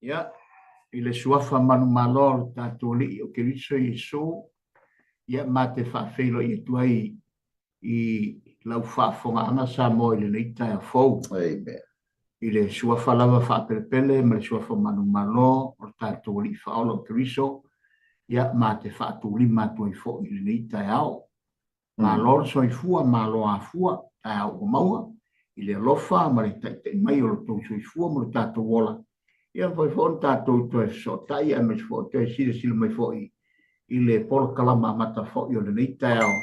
ia i le suafa manu malo tātou li o ke riso Iesu ia ma te whawhelo i tuai i lau whaafonga sa mo i le neita e fau. Amen. I le suafa lava whaapelepele ma le suafa manu malo o tātou li whaolo ke riso ia ma te whaatou lima tuai fo i le neita e au. Ma lor so i fua, ma lo a fua, tai au o maua, i le lofa, ma le tai mai o lo tau so i fua, ma le tātou wola. Ia foi fo tātou to e so tai, a me fo te sila mai fo i le polo kalama mata fo i o le nei tai au.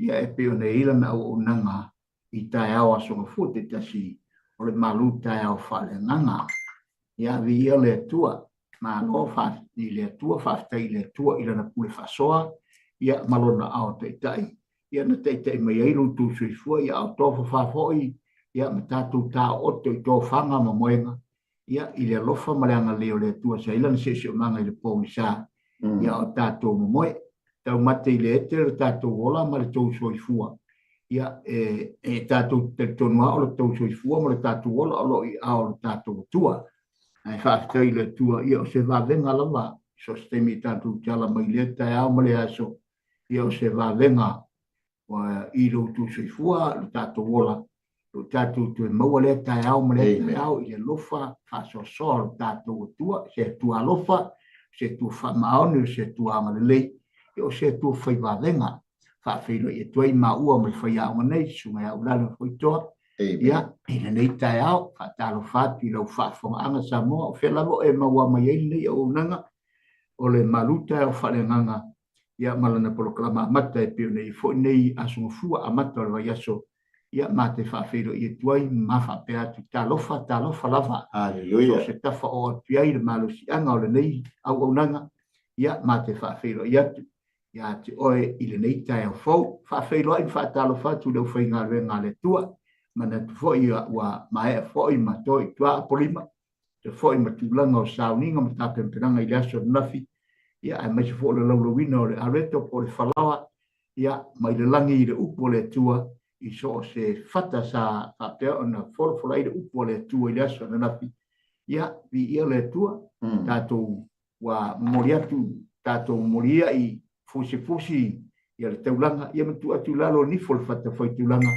Ia e peo ne ila na au nanga i tai au aso fo te tasi o le malu tai au whale nanga. Ia vi ia le tua, ma lo fa i le tua, i le tua i le na pule fasoa, ia malona au te tai. Ia na te mai ailu tu sui fua, ia au tofa whafoi, ia ma tātou tā oto i tō whanga ma moenga, ia i le lofa mareanga leo le tua sa ilana sesi o manga i le pōmi sa, ia o tātou ma moe, tau mate i le ete le tātou wola ma le tau sui fua, ia e tātou te tonua o le tau sui fua ma le tātou wola o lo i au le tātou tua, ai whaatai le tua, ia o se wavenga lava, so stemi tātou tala mai le tai au ma le aso, ia o se wavenga, i lo tu se fua lo tato wola lo tato tu mo le tai au mo le tai au i lofa fa so so tato tua se tu alofa se tu fa maoni se tu ama le o se tu fa va venga fa filo e tu ma u mo fa ya mo nei su ma u la no foi to ya i le nei tai au fa talo fa ti lo fa fo anga sa mo fe la mo e ma wa mai le o nanga o le maluta o fa le nanga ia malana poloklama mata e pio nei fo nei aso fua amata o yaso ia mate fa fero i tuai mafa pe atu talofa lava Hallelujah. So se tafa o piai le malusi anga o le nei au nanga ia mate fa fero ia te oe i le nei tai o fo fa fero ai fa talofa tu le foi nga le tua mana tu fo ia wa mai fo i matoi tua polima te fo i matulanga o sauninga mata pemperanga i laso nafi ia ai mai fo le lo wino le areto po le falawa ia mai le langi le upo le tua i so se fata sa pe ona fo le upo le tua i aso na nafi ia vi ia le tua tato wa moriatu tato moria i fusi ia le taulanga ia mtu atu lalo ni fo fata foi tulanga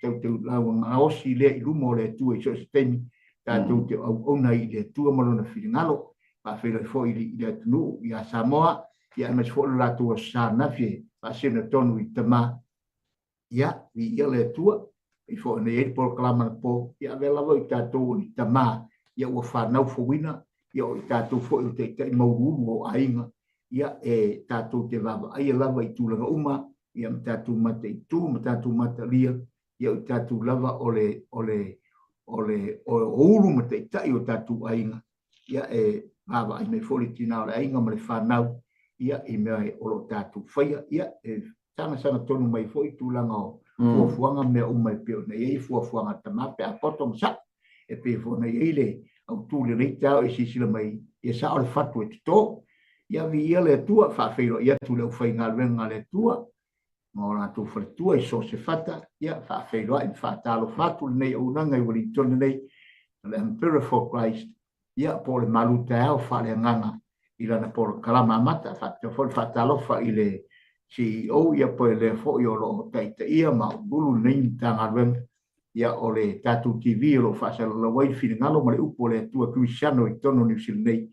tau lawa ngaosi le i lumo le tua i so se temi tato te ona i le tua mo na filingalo pa fela fo i le tunu ia Samoa ia mas fo la tua sa na fi pa se na tonu i tama ia vi ia le tua i fo ne e por klama po ia vela vo i tatu i tama ia o fa na fo wina ia o tatu fo i te mo o ainga ia e tatu te va ia lava i tulanga uma ia tatu mate i tu tatu mate lia ia o tatu lava ole o uru mate tai o tatu ainga ia e ava ai me foli tina ora inga me whanau ia i mea o lo tātou whaia ia e tana sana tonu mai foi tūlanga o fuanga mea umai peo nei ei fuanga tamape a potom sa e pe fo nei eile au tūle nei tau e sisila mai ia sa ole fatu e tito ia vi ia le tua whawhiro ia tūle u whainga renga le tua ngā rātou whare i so se fata ia whawhiro ai whatalo fatu nei au nanga i wali tonu nei le Emperor for Christ ia po le maluta au fale nganga i lana po le kalama mata fatta fo fatalofa i le CEO ia po le fo i lo taita ia ma bulu nei tanga ren ia o le tatu TV lo fasa lo wai finangalo ma le upo le tua Cristiano i tono ni silnei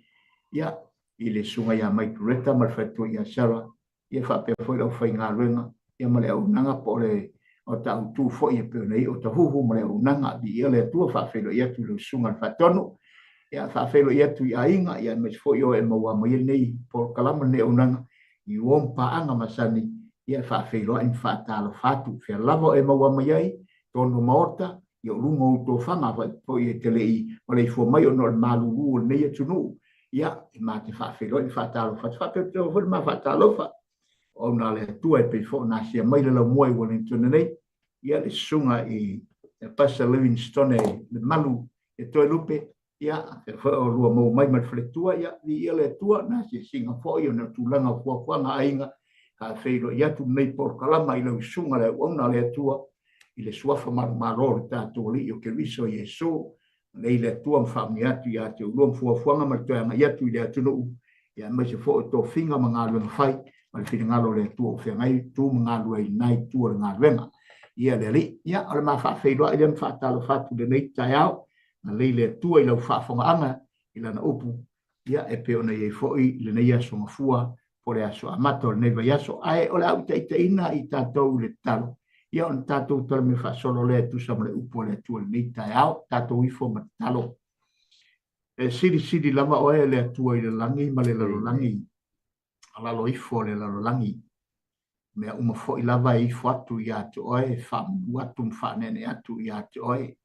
ia i le sunga ia mai reta ma fatu ia sara ia fa pe fo lo fai ngarenga ia ma le unanga po le o ta tu fo ia pe nei o ta huhu ma le unanga di ia le tua fa fe lo ia tu lo sunga fatonu ia whawhelo ia tui ainga ia mes fo io e maua mai nei por kalama ne unanga i wompa anga masani ia whawhelo ai whatalo fatu whea lavo e maua mai ai tono maota ia rungo uto whanga fo i tele i o lei fo mai o no malulu nei e tunu ia i mā te whawhelo ai whatalo fatu whapepto fo ma whatalo fa o na le tua e pe fo na sia mai le moe wone tuna nei ia le sunga i Pastor Livingstone le malu e toi lupe ia e fa o lua mo mai ma fletua ia vi ele tua na si singa fo ia na tulanga fo nga ainga ka feilo ia tu nei por kalama i lo sunga le ona le tua i le suafa mar maror ta to li o ke viso Yesu nei le tua mfami atu ia te ulo mfuafuanga ma te anga ia tu le atu no ia mai se fo to finga manga lu fai ma le ngalo le tua fe ngai tu manga lu ai nai tu le ngalo ia le li ia ole ma fa fe do ia fa ta lo fa tu le nei tai au na le le tua i lo fa fonga anga ila na upu ia e pe ona ye fo i le nei aso mafua po le aso amato le nei vai aso ai ole au te ina i tatou le talo ia on tatou tala me fa solo le tu sa le upu le tu le nei tai au tatou i fo ma talo e siri lava o e le tua i le langi ma le lalo langi ala lo i fo le lalo langi mea uma fo i lava i fo atu i atu oe fa watu mfa nene atu i atu oe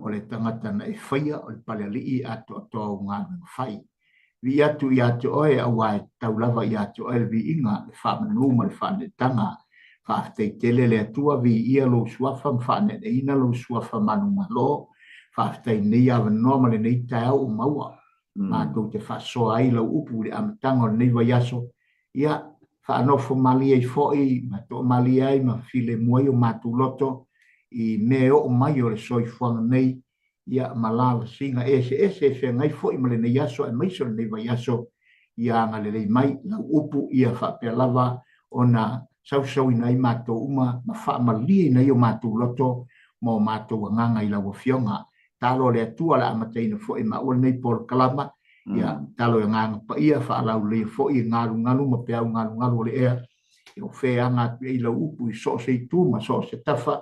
o le tangata na e whaia o le pale alii atu ato au ngā whai vi atu i atu oe a wai tau lava i atu oe le vi inga le wha manu ma le wha ne tanga wha te tele le atua vi ia lo suafa mfa nene ina lo suafa manu malo wha te nei awa noma le nei tai au o maua ma tau te wha soa ai lau upu le amatanga o le nei vai aso ia whaanofo mali ai fo'i, ma to mali ai, ma file muai o matu loto, i me o mai o le soi fuanga nei, ia malawa singa ese ngai fo'i ma le nei aso, e maiso le nei vai aso, ia ngale lei mai, lau upu ia whapea lava, o na sau inai mato uma, ma wha mali nei o matu loto, mo matu nganga i lau fionga, talo le atua la amateina fo'i ma ua nei por kalama, ia talo e nganga pa ia wha alau le fo i ngalu ma pe au ngalu le ea i o whea anga i lau upu i so se tu ma so se tafa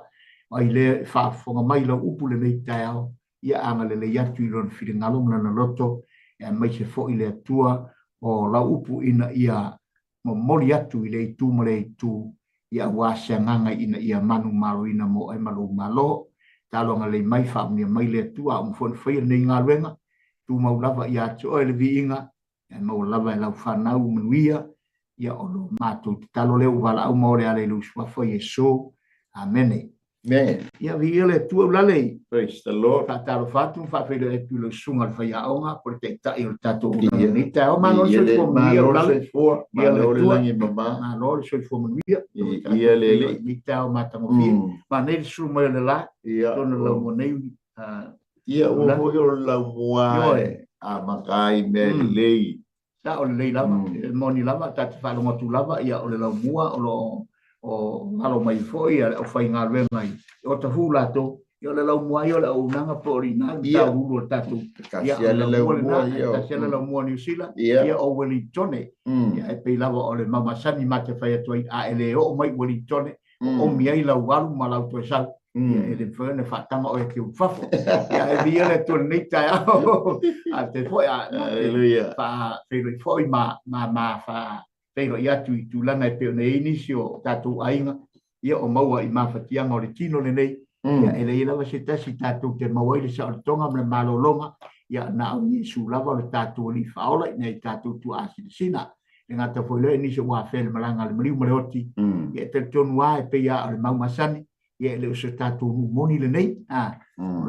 ai le wha fonga mai lau upu le nei tai au ia anga le atu i lon whiri ngalu mna na loto e mai se fo i le atua o lau upu ina ia mo mori atu i le tu ma le tu ia wasa nganga ina ia manu malo ina mo e malo talo nga le mai wha mai le atua o mwhon whaia nei ngaluenga tu mau lava ia te oe le viinga, e mau lava e lau whanau manuia, ia olo mātou te talo leo wala au maore ale lu swafa Yesu, amene. Man. Ia vi ele tu au lalei. Praise the Lord. Whataro fatu, whawhero e tu le sunga le whaia aonga, por te tai o tato o ni te ao mano soi fo manuia o lalei. Ia le langi mama. Mano soi fo manuia. Ia le. Ni te ao matango fia. Ma nei suma le la, tona lau mo nei, ia o ho la mua a makai me lei ta o lei lava moni lava ta te falo motu lava ia o le la mua o malo mai foi o fai nga le mai o te hula to ia le la mua ia le o nanga porina ta ulo tatu ia le la mua ia ta le la mua New Zealand ia o Wellington ia e pe lava o le mama sani mate fai to a ele o mai Wellington o mi ai la walu malau to sa e le fone fatanga o ke fafo ia e via le to nei tai a te foi a haleluya fa pero foi ma fa pero ia tu lana pe nei inicio tatu ainga ia o maua i mafatianga o le tino le nei ia ele ila se tasi tatu te maua i sa o tonga me malolonga ia na o Yesu lava le tatu li faola nei tatu tu asina nga ta foi le inicio wa fel malanga le mliu mleoti ia te tonu ai pe ia le mau masani ia le se tatu moni le nei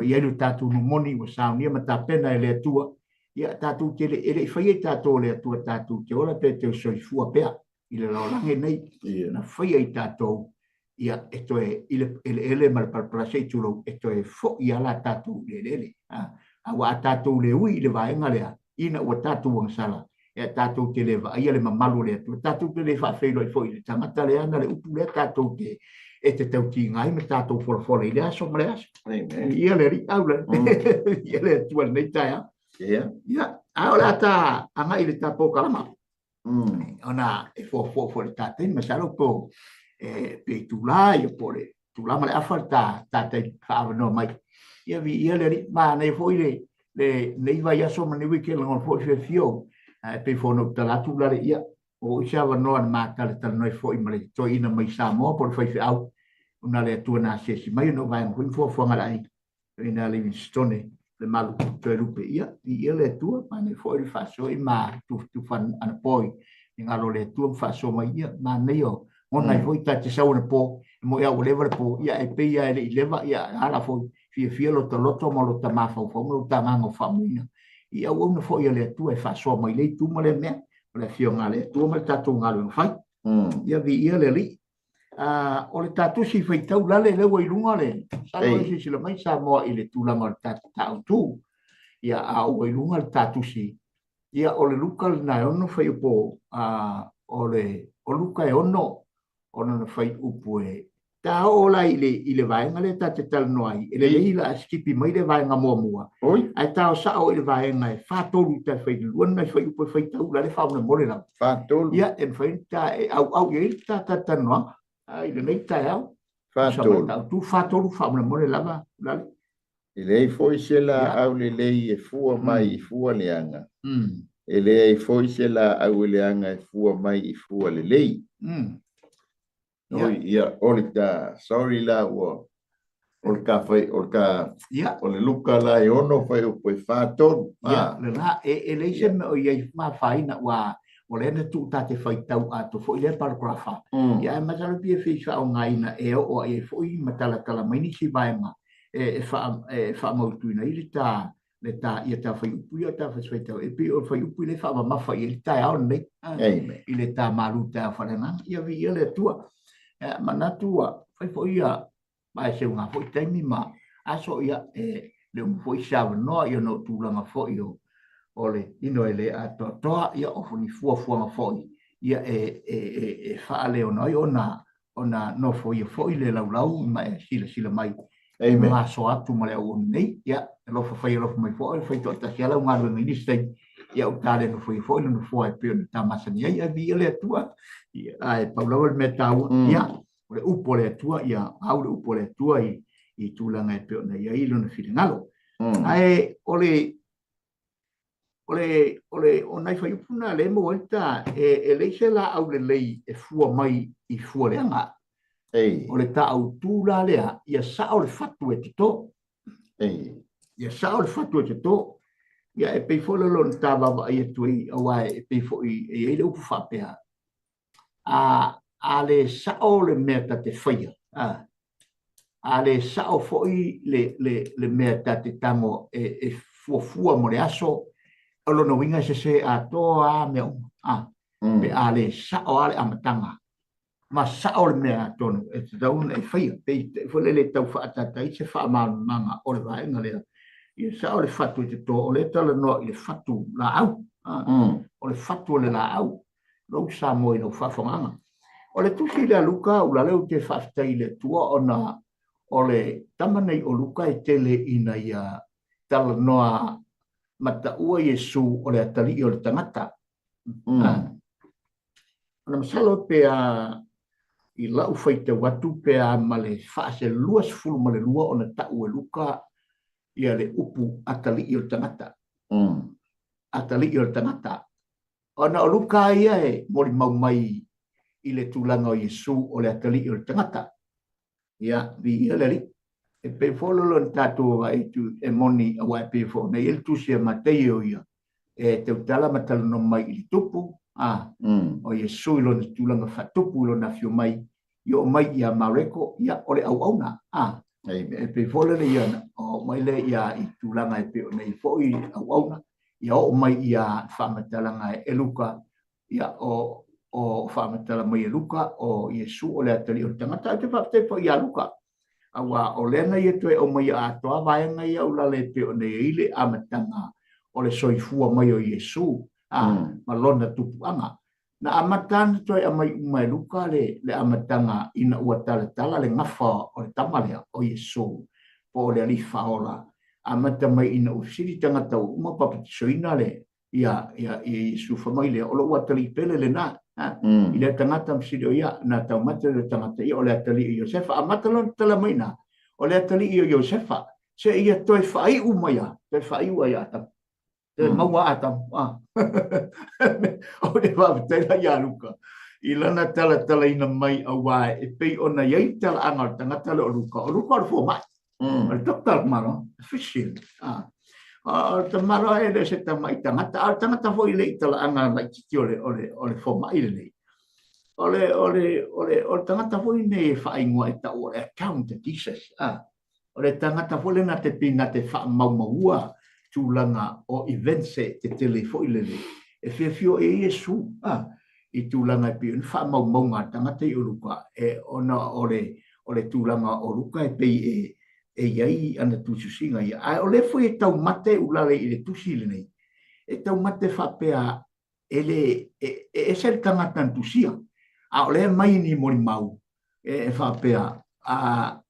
ia le tatu moni wa saunia mata pena ele tua ia tatu te ele fai tatu le tua tatu te ora pe te soifua pe ile la lange nei na fai tatu ia esto è ele mal per place chulo esto è fo ia la tatu le awa tatu le ui le vai ngale ina wa tatu wang sala e tatu te le vai le mamalu le tatu te le fa fai lo foi le tamata le ana le upu le tatu te e te tau ki ngai me tātou wholawhore i lea so mre aso. Ia le ri aula. Ia le tua nei taia. Ia. Ao la ta anga i le tā pōkalama. Ona e fō le tātei masalo po pe tūlā i o pōre. Tūlā ma le awhar tātei whaavanoa mai. Ia vi ia le ri ma nei fō i le nei vai aso ma niwi ke langon fō i fe fio. Pe fōno talatu la le ia. O isa wanoa na mātale tala noi fō i ma le toi ina mai Samoa por whai au. Una le tua na sesi mai no vai ngoi fo fo ngai ina le stone le malu to rupe ia le tua ma ne fo il faso i ma tu fan an poi inga lo le tua faso mai ia ma ne yo ona foi ta te sau na po mo ia o level po ia e pe ia le leva ia ala fo fia lo to loto mo lo ta ma fo lo ta mango famina ia o no fo ia le tua e faso mai le tu mo le me le fio ngale tu mo ta tu ngalo fai ia vi ia le li o le tatu si fai tau lale le wai lunga le. Salo isi sila mai sa moa i le tūlanga o tatu tau tū. ia a o lunga tatusi ia o le luka na ono fai upo a o luka e ono ona na fai upo e ta ola ile vaenga le ta te tal noai ele le ila skipi mai le vaenga mua ai ta o sa o ile vaenga e fa tolu ta fai luana fai upo fai tau la le fa una mole la fa tolu ia en fai ta au ye ta no ai le nei ta au fa tolu tu fa tolu fa una mole la la ele foi se la au le e fua mai fua leanga ele ai foi se la au leanga e fua mai i fua le lei ia olita sorry la o olka foi olka ole luka la e ono foi o foi fato le la e le se o ia ma fai na wa ole na tu ta te fai tau a to foi le paragrafa ia ma sa pia fi sa o ngai na e o e foi matala kala mai ni si vai ma fa mo tu na ilita le ta ia ta fai upu ia ta fai tau e pi o fai upu le fa ma fai ia ta au nei ile ta malu ta fa na ia vi ia le tua mana tua fai foi ia mai se unha foi taimi ma aso ia le foi sa no ia no tu la foi ole ino ele a toa ia o funi fua foi ia fa le ona ona no foi le laulau mai sila mai ma so atu ma le o nei ia lo fa lo mai foi to ta sia la unha le ni stai ia o tale no foi no foi pe ta masani ia vi le tua ia ai paulo le metau ia o le upo le tua ia au le upo le tua i tulanga e pe ona ia ilo na filingalo ai ole o nai fai upuna le mo enta le se la au le lei e fua mai i fua le anga o le ta au tula lea ia sa o le fatu e tito ia sa o le fatu e tito ia e pei fo le lon tava va ia tui awa e pei fo i le upu fapea a le sa o le mea ta te faia a le sa o fo i le mea ta te tango e fua mo le aso alo no winga se a toa me pe ale sa o ale amatanga ma sa o me a ton e taun e fai pe fo le tau fa tata i se fa manga o le vai ngale i sa o le fatu te to o le tala no i le fatu la au o le fatu le la au lo sa mo i no fa fonga o le tusi le luka u la le te fa stai le tua ona o le tamanei o luka e tele ina ia tala noa mata ua Yesu o le atali o le tangata. Ana masalo pe i lau faita watu pe ma le whaase luas fulu ma le lua o na tau e luka ia le upu atali o le tangata. Atali o le tangata. Ona o luka ia e mori mau mai i le tūlanga o Yesu o le atali o le tangata. Ia, vi ia le li. E pe fololo n tātou wa e tu e moni a wai pe fo nei el tu se matei o ia e te utala matala no mai i tupu o Yesu ilo ni tulanga fa tupu ilo na fio mai yo mai ia mareko ia ole au auna e pe fololo ia o mai le ia i tulanga e pe o nei fo i au auna ia o mai ia fa matala e luka ia o fa matala mai e luka o Yesu ole atali o tangata te fa te fo ia luka awa o lena ia toe o mai atoa vaenga ia ula le te o ne ile amatanga o le soifua mai o Yesu malona tupuanga na amatana toe a mai umai luka le amatanga ina ua tala le ngafa o le tamalea o Yesu po o le alifa ola amata mai ina usiri tangata uma papatisoina le ia Yesu famai le o lo ua tali pele le na i le tangata msido ia na tau mata le tangata ia o le atali i Iosefa amata lon tala maina o le atali i Iosefa se ia toi whai umaya toi whai ua ia atam te maua atam o le wawatela ia luka i lana tala ina mai a wae e pei ona iei tala anga o tangata le o luka o le fua mai o le toktal maro official te maro e le se tamai tangata foi le itala anga mai kiki o le foma i le nei. O le tangata foi ne whaingoa e tau o le account Jesus. O le tangata foi le na te pina te wha maua tūlanga o events te tele foi le nei. E whiawhio e Yesu i tūlanga e pia wha maunga tangata i o luka e ona o le tūlanga o luka e pei e iai ana tususinga ia. Ai o le foi e tau mate ulale i le tusi le nei. E tau mate whapea ele e se le tangata tusia. A o le mai ni mori mau e whapea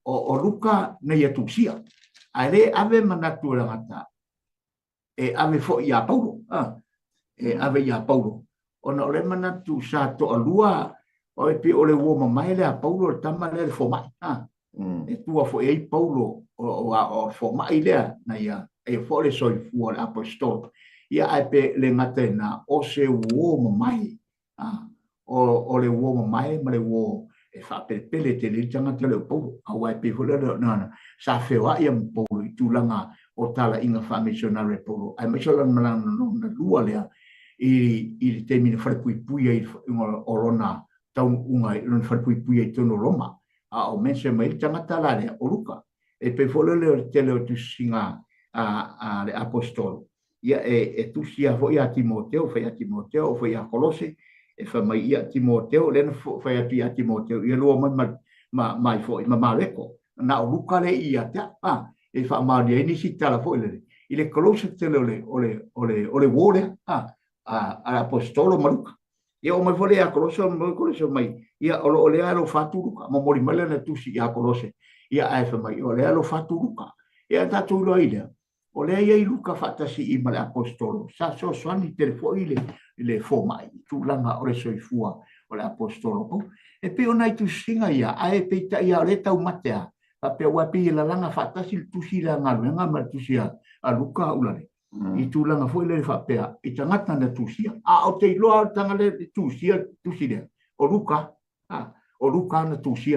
o luka nei a tusia. A le ave manatu rangata e ave fo ia Paulo. E ave ia Paulo. Ona o le manatu sa to alua o e pe o le uoma mai le a Paulo le tama le fo mai. E tua fo e Paulo o fo mai lea na ia e fo le soi fu le apostol ia ai pe le ngate na o se uoma mai o le uoma mai ma le uo e fa pele te le tanga te le Paulo a wai pe fo le na sa feo ia Paulo i tulanga o tala inga fa missionary Paulo ai missionary malanga no na lua lea i te mine fa pui pui i o rona tau unga i lon fa pui pui i tono Roma a o mense mai tangata la le o luka e pe fo le tele o tusinga a le apostol ia e tusia fo ia Timoteo fa ia Timoteo fa ia Colose e fa mai ia Timoteo le fa ia Timoteo ia lo mai fo ma mareko na o luka le ia ta e fa ma le ni sitala fo le i le Colose tele ole wole a apostolo maluka ia o mai fo le a Colose mai ia o le alo faturuka mo mori male na tusi ia Colose ia ai fa mai o le alo faturuka ia tatu lo ile o le ia luka fatasi i male apostolo sa so swani telefo ile fo mai tu langa o le soifua o le apostolo e pe ona tu singa ia ai pe ta ia le tau matea pa pe wa pi la langa fatasi tusi la nga ma tusi a luka ulale i tu langa fo ile fa pe i tangata na tusi a o te loa tanga le tusi le o luka na tusi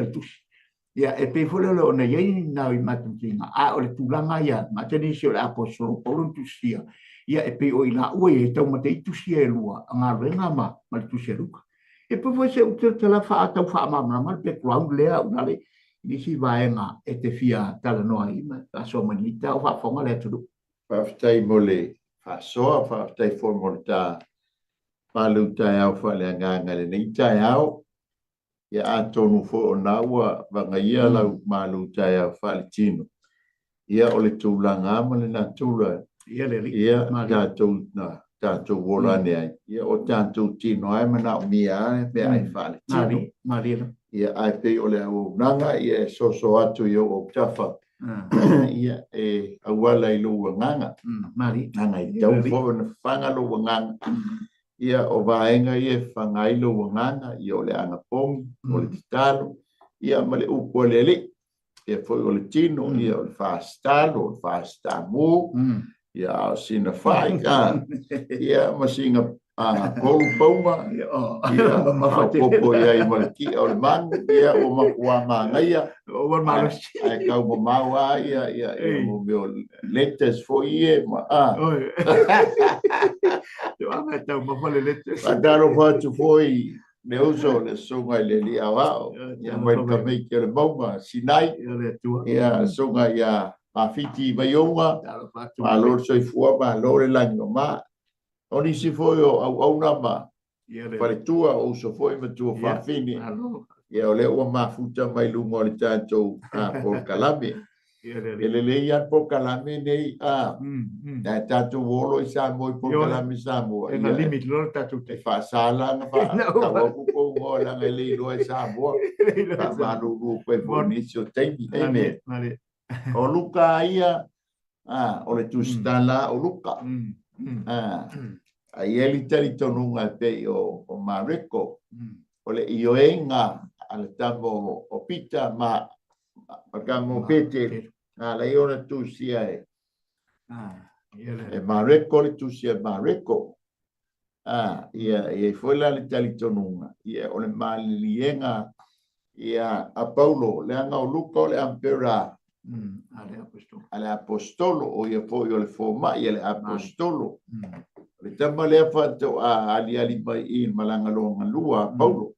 ia e pe fole le ona yei na i matutinga o le tulanga ia mateni se le apostolo Paulo tusia ia e pe o ila ue e tau mate tusia e lua nga renga ma tusia luka e pe foi se uta tala fa ata fa ma background lea unale ni si vaenga e te fia tala noa i ma so manita o fa fonga le tudu fa stai mole fa so fa stai formulta paluta au fa le nganga le nei tai au ia atonu fo na ua vangaia lau malu tai faletino ia o le tūlanga ma le natula ia tātou wolane ai ia o tātou tino ai mana o mia pe ai faletino ia ai pe o le au nanga ia soso atu ia o tafa ia e awala i lo nganga nanga i tau fo na fanga lo nganga ia o vaenga ia whangai lo wanganga ia o le anga pong o le titalo ia ma le upo le ia foi o le tino ia o le whaastalo o le whaastamu ia o sina whai ia ma singa kolu pauma ia popo ia i malaki o le manu ia o makuanga ngaia o malu ai kau mamaua ia mo meo letters fo ia ma Adaro fatu foi le uso le songa le li awao ia mai ka mai ke le mauma sinai ia songa ia mafiti maionga ma lor soi fua ma lor le langoma oni si foi au nama pare tua o so foi ma tua fa fini ia ole o mafuta mai lungo le tanto por kalame ele le ia por kalame nei na tanto volo sa mo por kalame sa mo na limit lor tatu te fa sala na fa ka ko ko la le lo sa mo ka ma lu ko bonicio tei eme o luka ia o le tustala o luka ai ele tali tonunga pe o Mareko o le ioenga al tambo o pita ma mo pete la iona tu sia e Mareko le tu sia Mareko ia foi la le tali tonunga ia o le malienga ia a Paulo le anga o luka o le ampera ale apostolo o ia foi o le forma ia le apostolo le tama le fato ali mai in malanga longa lua Paulo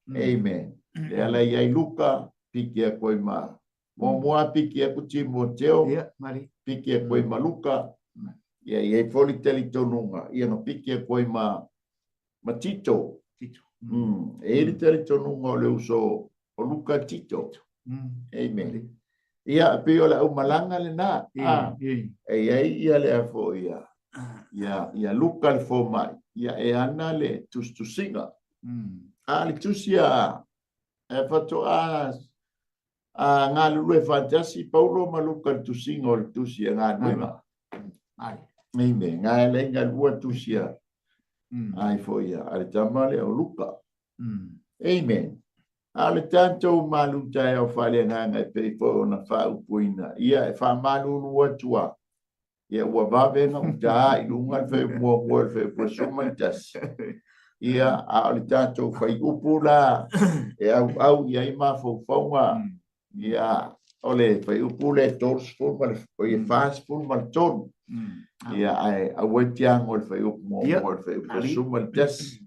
amen le ala ia luka pikia koi ma mo pikia ku Timoteo pikia koi ma luka ia foli teli tonunga ia no pikia koi ma Tito e teli tonunga le uso o luka Tito amen ia pe o la o malanga le na ia le fo ia local fo mai ia e ana le tu singa le tusia e fato a ngā lulu e fantasi paulo ma local tu singa o le tusia ngā nuenga nei me ngā le ngā lua tusia ai fo ia ale tamale o luka amen ale tanto malu tai o fale nga pe fo na fa upuina ia e fa malu lua tua ia ua vave nga uta i lunga fe mua fe sumantas ia ale tanto fai upula e au ia i ma fo fonga ia ole fai upule tors formal o ia fast formal ton ia ai awetiang o fai up mo fe sumantas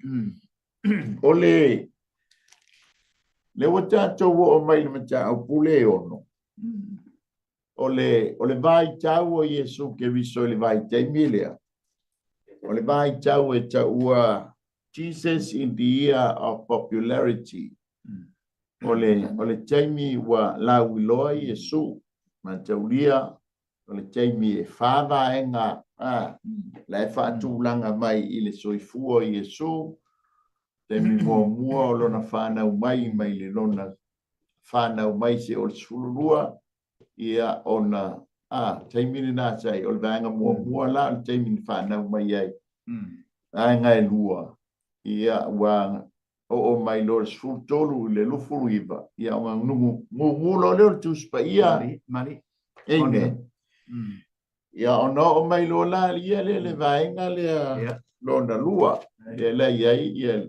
ole le wata to wo mai le mata o pule ono ole vai tau o Yesu ke viso le vai te milia ole vai tau e taua Jesus in the year of popularity ole taimi wa la wiloa Yesu mantaulia ole taimi e fava enga la fa tulanga mai ile soifua Yesu te mi mua o lona whanau mai le lona whanau mai se o le sulurua ia ona teimini nā tai o le vanga mua la o le teimini whanau mai ai ngai lua ia wanga o mai lo le sultolu le lufuru iwa ia o ngungu lo leo le tuspa ia amen ia ona o mai lo la ia le vaenga le lona lua le iai ia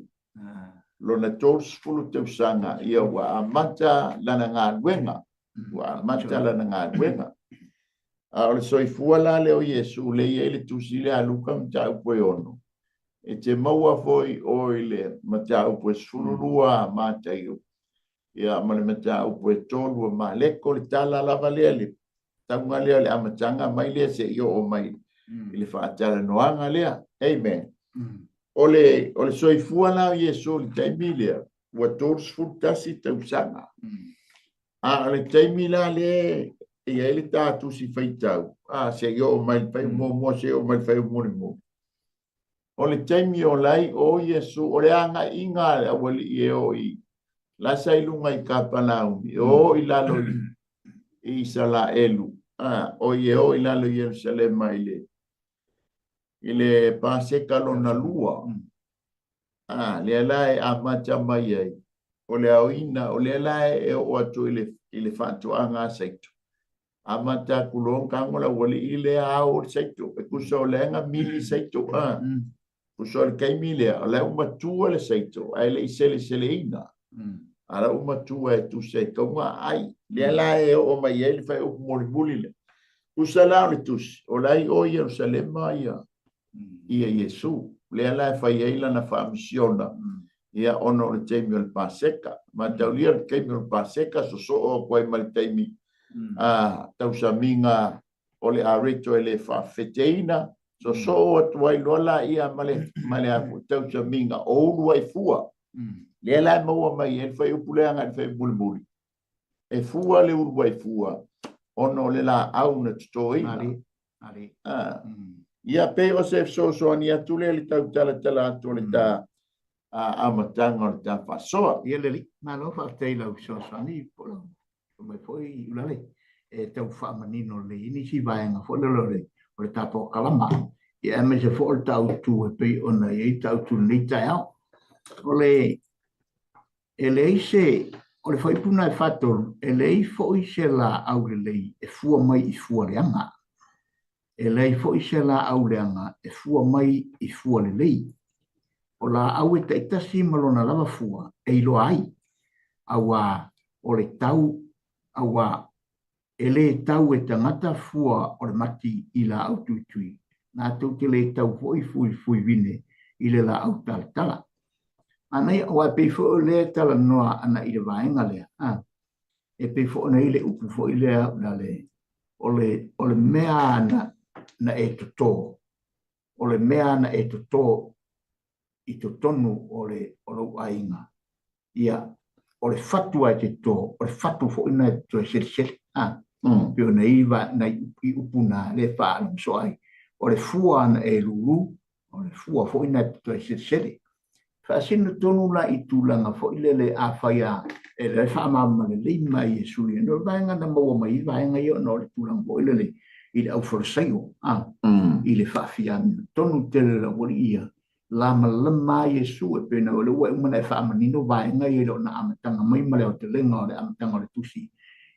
lona tos fulu te usanga ia wa amata lana ngā wenga wa amata lana ngā wenga o le soifua la leo Yesu le ia le tusi le aluka mta upoe ono e te maua foi o ile mta upoe sulurua mata iu ia male mta upoe tolu ma leko le tala lava lea le taunga lea le amatanga mai lea se io o mai ile whaatala noanga lea amen ole soifua la Yesu le taimilia wa tors futasi tausanga le taimila le ia ele tatu si faitau se io mai fai mo se o mai fai mo ole taimi o lai o Yesu ole anga inga wali e o I la sailunga I kapalau o I lalo I sala elu o ye o I lalo Jerusalem mai le ile paseka lona lua le lai amata mai ai ole auina ole lai e o atu ile fatu anga seito amata kulong kangola wali ile au seito e kuso lenga mili seito kuso kai mili ole uma tua le seito ai le sele ina ala uma tua e tu seito ma ai le lai e o mai ele fai o molibulile usala le tus olai o Jerusalem mai ia Yesu le ala fai ila na fa misiona ia ono le taimi o le paseka ma taulia le taimi o le paseka so o koe ma le taimi tausaminga o le areto e le fa feteina so o atuai lola ia male aku tausaminga o ulu ai fua le ala maua mai e fai upuleanga e fai bulbuli e fua le ulu ai fua ono le la au na tutoina ia pe o se so ani atule le tala atu le ta amatanga le ta fasoa ia le malo fa teila so ani polo mai foi ulale e tau fa manino le ini si vaenga fo le o le tapo kalama ia me se fo tau tu e pe ona ia tau tu ni tau o le se o le foi puna e fator ele foi se la au le e fua mai I fua le anga e lei fo I se la au leanga e fua mai I fua le lei. O la au e taitasi malona lava fua e ilo ai. Awa o le tau, awa e le tau e tangata fua o le mati I la au tuitui. Nā tau te le tau fui vine I le la au tala. Anai awa e peifo o le tala noa ana I le vaenga lea. E peifo o na I le upu fo I lea na le o le mea na e toto o le mea na e toto I to tonu o le ainga ia o le fatu ai te to o le fatu fo ina to sel pio nei va nei I upuna le fa no so ai o le fua na e lulu o le fua fo ina to se sele fa sino tonu la I tulanga fo ile a faia e le fa mama le mai Yesu no va nga na mo mai va nga yo no le tulang fo ile I au for sayo I le fa fian tonu tele la wolia lama lama Yesu e pena o le wa una fa manino va nga yo na amatanga mai male o te lenga le amatanga le tusi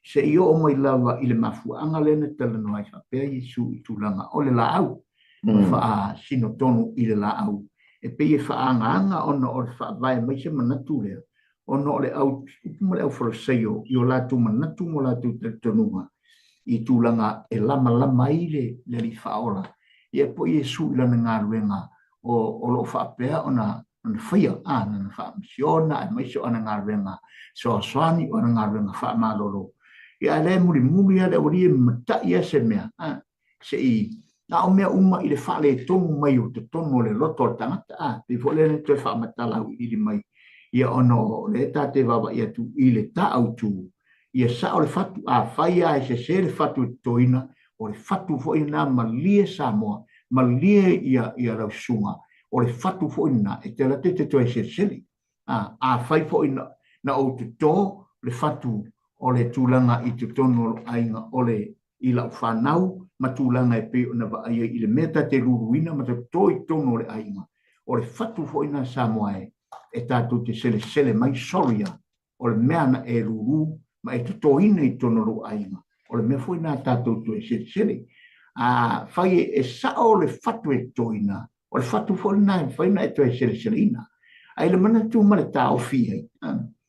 se io o mai lava I le mafuanga lena tele no ai fa pe Yesu I tulanga o le la au fa sino tonu I le la au e pe e fa anga ona o fa vai mai se manatu le ono le au mo le au for sayo io la tu manatu mo la tu tonua I tulanga e lama lama ile le li fa ora e po Yesu la nga ruenga o lo fa pe ona na fia na fa misiona mai so ona nga ruenga so swani ona nga ruenga fa malolo ia le muri muri ale ori mata ia se mea se I na o mea uma I le fa le tonu mai o te tonu le loto tangata pe fo le te fa matala I le mai ia ono le tate baba ia tu I le ta au tu ia sa o le fatu faia e se le fatu toina o le fatu fo ina malie Samoa malie ia rausunga o le fatu fo ina e te la te to se seli fai fo ina na o te to le fatu o le tulanga I te tono ainga o le I la whanau ma tulanga e pe ona va ai I le meta te ruruina ma te toi tono le ainga o le fatu fo ina Samoa e tatu te sele mai soria o le meana e ruru ma e te toina I tono lo ainga o le mea fo ina tatu to e sele fai e sao le fatu e toina o le fatu fo ina fai na e to e sele ina ai le mana tu ma le ta o fia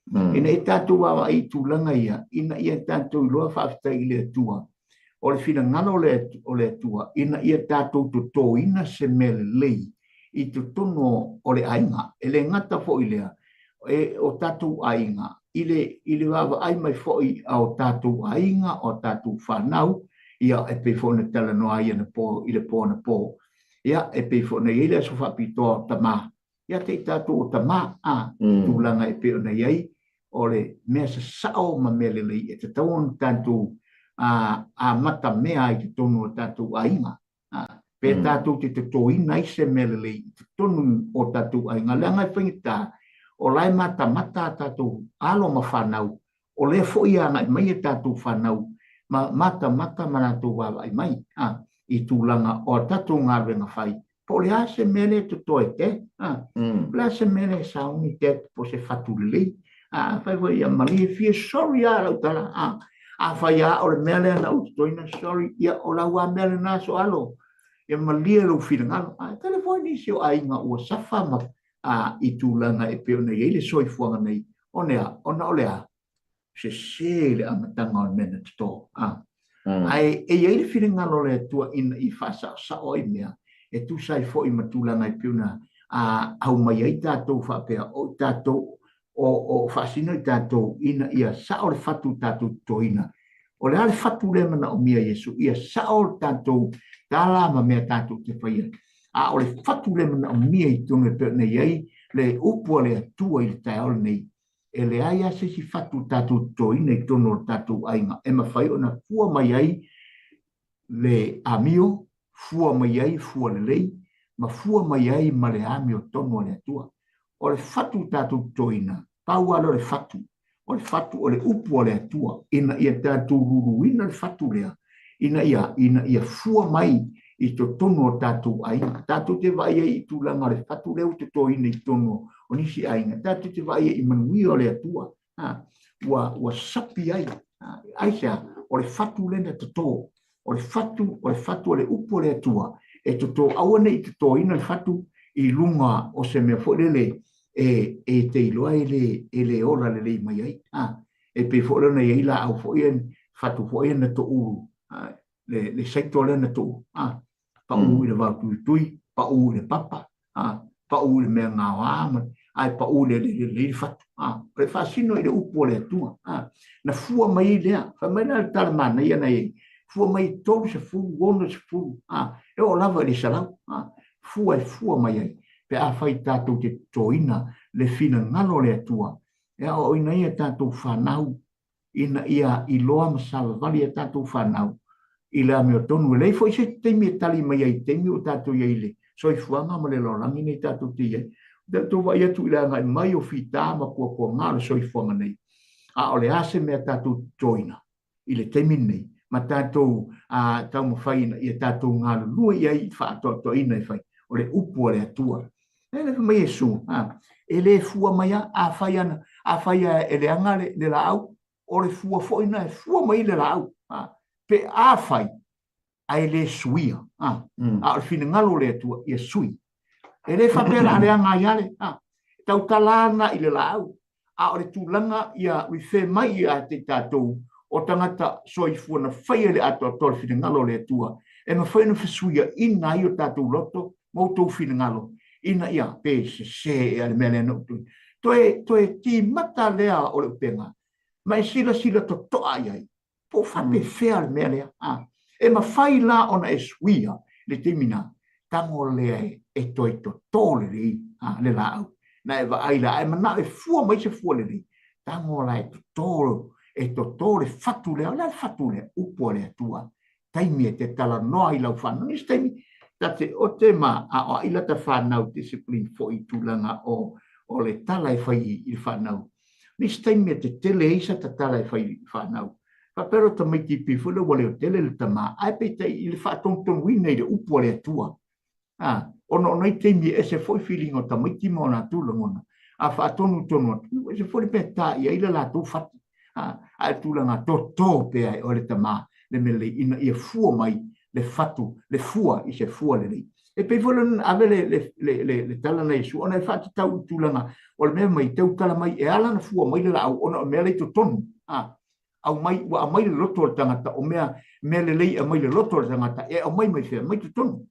ina e tatu wa ai tulanga ina ia tatu I loa whaafta I le tua o le fina ngalo o le tua ina ia tatu to toina se mele lei I te tono o le ainga e le ngata fo I lea o tatu ainga I le wawa ai mai fo I o tatu ainga o tatu whanau ia e pe fo na tala no ai na po I le po na po ia e pe fo na ile so fa pito tama ia te tatu o tama tulanga e pe na iai o le mea sa sao ma mele lei e te tauon tatu mata mea I te tono o tatu ainga pe tatu te toina I se mele lei te tonu o tatu ainga langa whengita o lai mata tatu alo ma whanau o le fo ia mai e tatu whanau ma mata mana tu wawa I mai I tūlanga o tatu ngā renga whai po le ase mele te toe te le ase mele saungi te po se whatu lei whai wai ia mali e fia sorry lau tala whai o le mele na utoina sorry ia o lau a mele na so alo ia mali e lau whira ngalo telefoni si o ainga ua safa ma I tūlanga e peo nei ele soi fuanga nei ona o lea se le amatanga o mena te tō ai e ele whira ngalo le tua ina I whasa sa oi mea e tu sai fo I matulanga e peo na au mai ai tātou whapea o tātou o whasino I tātou ina ia sa o le whatu tātou toina o le ale whatu le mana o mia Yesu ia sa o le tātou tāla ma mea tātou te whaia o le whatu le mana o mia I tunga pe nei ai le upua le atua I le taeole nei e le ai ase si whatu tātou toina I tono tātou ainga e ma whai o na fua mai ai le amio fua mai ai fua le lei ma fua mai ai ma le amio tono le atua o le whatu tātou toina pau alo le whatu o le upua le atua ina ia tātou ruruina le whatu lea ina ia fua mai I to tono tātou ainga. Tātou te vai I tūlanga le whatu leo te toina I tono o nisi ainga. Tātou te vai I manui o le atua. Ua sapi ai. Aisea, o le whatu lena te tō. O le whatu o le upo le atua. E te tō awane I te toina le whatu I lunga o se mea fōrele e te iloa e le ora le lei mai ai. E pe fōrele i la au fōien whatu fōien na tō uru. Le saito lena tō. Pa u le wau tui, pa u le papa, pa u le mea ngā wāma, ai pa u le whatu. Le whasino I le upo le atua. Na fua mai lea, wha mai na tala mana ia nei, fua mai tōru se furu, wono se furu. E o lava le salau, fua mai ai. Pe a whai tātou te toina le whina ngalo le atua. E o ina ia tātou whanau ina ia i loa masala vali e tātou whanau. I le ameo tonu e lei fo i se teimi e tali mai ai teimi o tātou ia ile. So i fuanga ma le lorangi nei tātou te iei. Tātou vai atu i le angai mai o fita ma kua ngāle so i fuanga nei. A o le ase mea tātou joina. I le teimi nei. Ma tātou tau mawhaina i a tātou ngāle lua i ai whaatoto ina i whai. O le upu o le atua. E le mai e su. E le fua mai a whaiana. A whaia e le angale le la au. O le fua foina e fua mai le la au. Pe a whai. A e le suia. A o fina ngalo le atua i a sui. E le whapera a le anga i ale. Tau talana i le la au. A o le tūlanga i a wife mai i a te tātou. O tangata soifua na whaia le ato ato le fina ngalo le atua. E ma whaina whasuia ina i o tātou loto. Mautou fina ngalo. Ina ia pe se e ale mele no tu. Toe ti mata lea o le upenga. Mai sila to toa ai. Po whape whea ale mele. E ma whai la ona e suia le temina. Tango lea e toi to tole le la au. Na e wa aila. E mana e fua mai se fua le ri. Tango la e to tolo. E to tole fatu lea. La fatu lea. Upo lea tua. Taimi e te tala noa i lau whanu. Nis taimi. Tate o te ma a ila ta whanau discipline fo i tūlanga o le tala e whai i whanau. Nis taimi te tele isa ta tala e whai i whanau. Pa pero ta mai ki pifula wale o tele le tama. Ai pe te i le whaatongtong wina i le upo le atua. Ono nei taimi e se foi feeling o ta mai ki mo na tūlangona. A whaatonu tonu. E se foi pe ta i aila la tō whati. A tūlanga tō pe ai o le tama. Le mele ina ia fua mai. Le fatu, le fua, i se fua le lei. E pei volan ave le tala nei su, ona e fatu tau tūlanga, o le mea mai tau tala mai, e ala na fua mai le lau, ona o mea lei to tonu. Au mai, wa mai le loto le tangata, o mea le lei a mai le loto le tangata, e au mai fea, mai to tonu.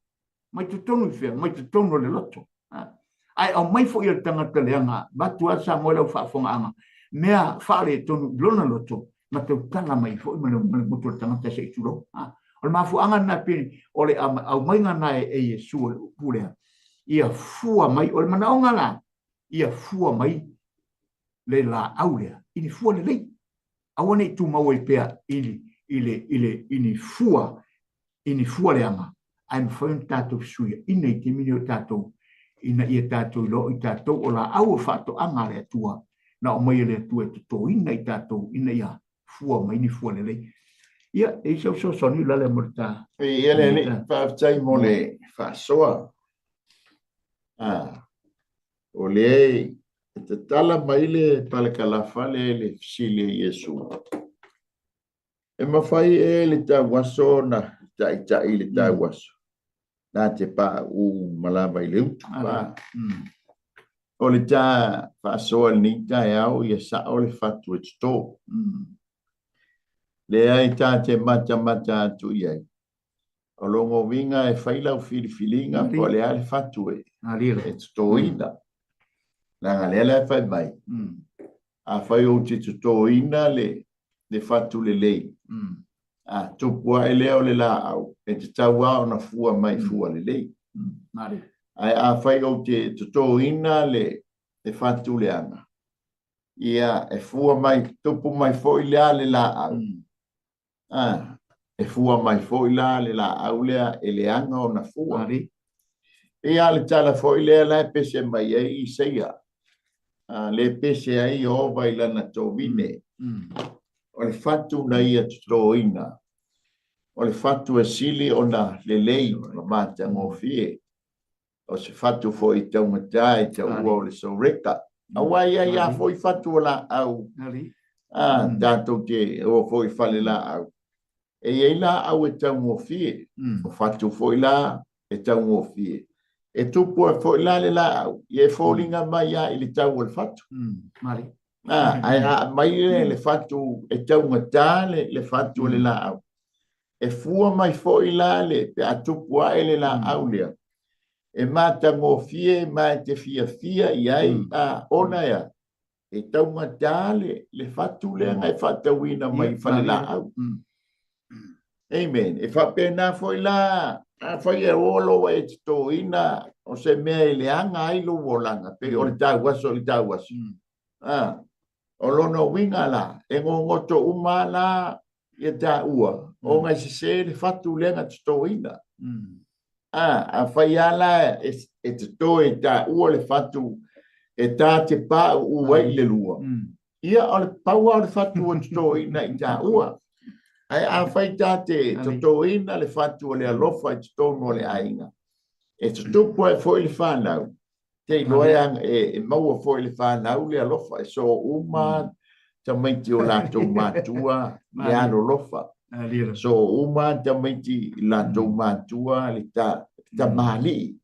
Mai to tonu fea, mai to tonu le loto. Ai au mai fo i le tangata le anga, batu asa mo lau whaafonga anga, mea whaale tonu lona loto, ma tau tala mai fo i mana moto le tangata se i turo. O le mafuanga na pini, o le au mainga na e Yesu o le upulea. Ia fua mai, o le manaonga la, ia fua mai le la aulea. Ini fua le lei. Awane i tu mau e pea ini fua le anga. Ai mwhaun tātou suia, ina i te mini o tātou, ina i tātou i lo i tātou, o la au whaato anga le atua, na o mai le atua e to ina i tātou, ina ia fua mai, ini fua le lei. Ia, e so soni la le morta. Ia le whaatai mo le whaasoa. O le te tala mai le palekalafa le fisile Yesu. E mawhai e le tauaso na tai le tauaso. Nā te pā u malama i le utu. O le tā whaasoa ni tai au ia sa o le whatu e tuto. Le ai tā te mata atu iai. O longo winga e whailau filifilinga po le ale whatu e. E tuto ina. Nanga le ale whai mai. A whai o te tuto ina le whatu le lei. A tupua e leo le la au. E te taua o na fua mai fua le lei. Ai a whai o te tuto ina le whatu le anga. Ia e fua mai, tupu mai foi le la au. E fua mai foi la au lea e le anga o na fua. E ale tala foi lea la pese mai ai i seia. Le pese ai o vai lana tō vine. O le fatu na ia tuto ina. O le fatu e sili o na le lei ma mata ngofie. O se fatu foi tau matai tau ua o le soreka. Awai ia foi fatu o la au. Tātou te o foi fale la au. E ei la au e tau ngofie. O fatu foi la e tau ngofie. E tupu e foi la le la au. I e fōlinga mai a i le tau o le fatu. Ai mai le fatu e tau ngata le fatu o le la au. E fua mai foi la le pe a tupu a ele la au lea. E mata ngofie mai te fia i ai a ona ea. E tau ngata le fatu lea ngai fatauina mai fale la au. Amen. E whapena foi la, foi e olo e tito ina, o se mea i le anga ai lo wolanga, pe o le tau waso. O lona winga la, e ngoto umala ia tā ua. O ngai se le fatu lenga tuto ina. A whaiala e tuto e tā ua le fatu e tā te pā ua i le lua. Ia o le paua o le fatu o tuto ina i tā ua. Ai a whai tā te tuto ina le fatu o le alofa i tuto no le ainga. E tuto po e fo i le whanau. Te loeang e maua fo i le whanau le alofa. E so uma ta maiti o lato matua le alo lofa. So uma ta maiti lato matua le ta mali.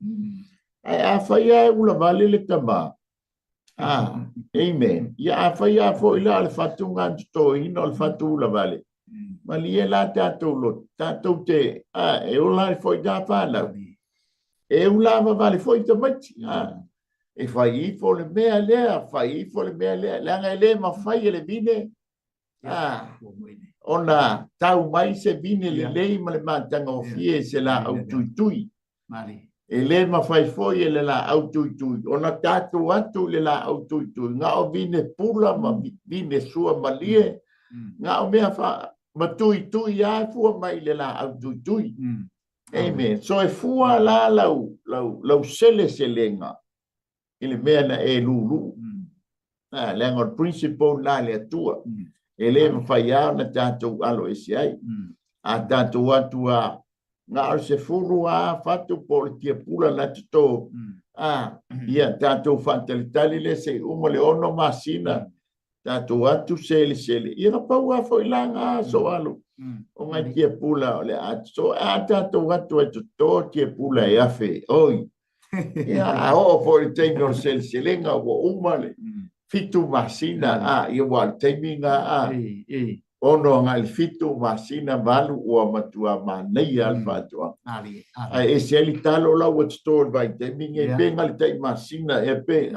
Ai a whaia e ula vale le tama. Amen. Ia a whaia fo i la le fatu ngan tuto ina o le fatu ula vale. Ma lia la tātou lot. Tātou te e ola i fo i tā whanau. E ula vale fo i ta maiti. E fai fo le mea lea, fai fo le mea lea, langa e le ma fai le vine. Ona tau mai se vine le lei ma le matanga o fie se la au tui tui. E le ma fai foi e le la au tui tui. Ona tatu atu le la au tui tui. Nga o vine pula ma vine sua ma lie. Nga o mea fa ma tui tui a fua mai le la au tui tui. Amen. So e fua la lau sele se lenga. Ele mea na e lulu. Lenga o principle la le atua. Ele ma fai au na tātou alo e si ai. A tātou atua ngā o se furu a fatu po le tia pula na tito. Ia tātou whantalitali le se uma le ono masina. Tātou atu sele. Ia pau a fo ilanga a so alo. O ngai tia pula o le atu. So a tātou atu e tuto tia pula e afe. Oi. Ia a o fo le teimi o sele nga o umale. Fitu masina ia wa le teimi nga ono ngai fitu masina valu o matua manei alfatua. E se ali talo la o store vai teimi nge pe ngai teimi masina e pe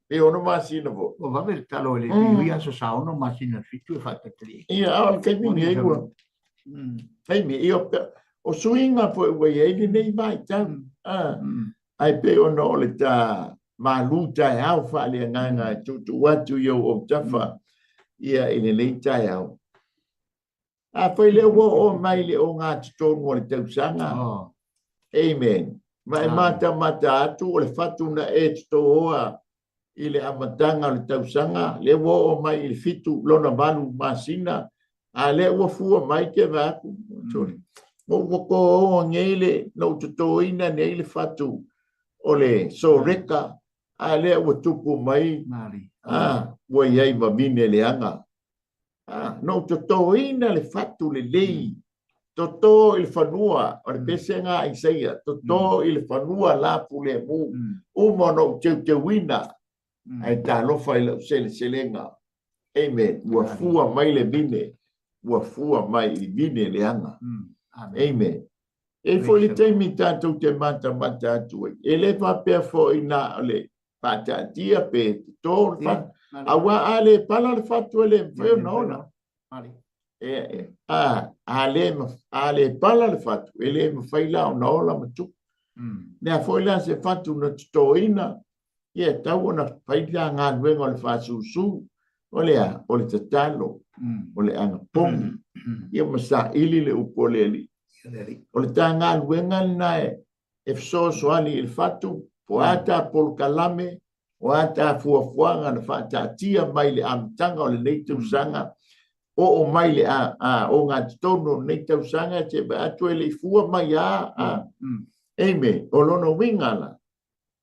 pe ono masina vo. O va ver talo le ia so sa ono masina fitu e fata tri. Ia al teimi nge go. Teimi io o swinga fo e nei vai tam. Ai pe ono le ta maluta e au fa le nganga tu watu yo o tafa ia ile le tai au. A foi le o mai le o ngā tuto mo le tau sanga. Amen. Mai mata atu o le fatu na e tuto oa ile amatanga le tau sanga. Le o mai le fitu lona balu masina. A le o fua mai ke vaku. Mo ko o ngele no tuto ina nei le fatu. Ole so reka a le o tupu mai wo iai ma mine le anga no toto ina le fatu le lei toto il fanua o le pesenga isaia toto il fanua la pule mu umo no te wina ai ta lo fai le selenga amen wa fua mai le mine wa fua mai i mine le anga amen. E fo le teimi tātou te mata atu. E le whapea fo i nā le patatia pe tō. Awa a le pala le whatu e le mwheo nona. A le pala le whatu e le mwhaila o na ola matu. Nea fo i la se whatu na tō ina. Ia tau ona whaila ngā nuenga o le whasusu. O le tatalo. O le anga pongi. Ia masa ili le upoleli. O le tanga luenga nae e soali il fatu po ata pol kalame o ata fuafuanga na fata tia mai le amtanga o le neitu sanga o mai le o ngā tono neitu sanga te ba atu ele fua mai eme o lono wingala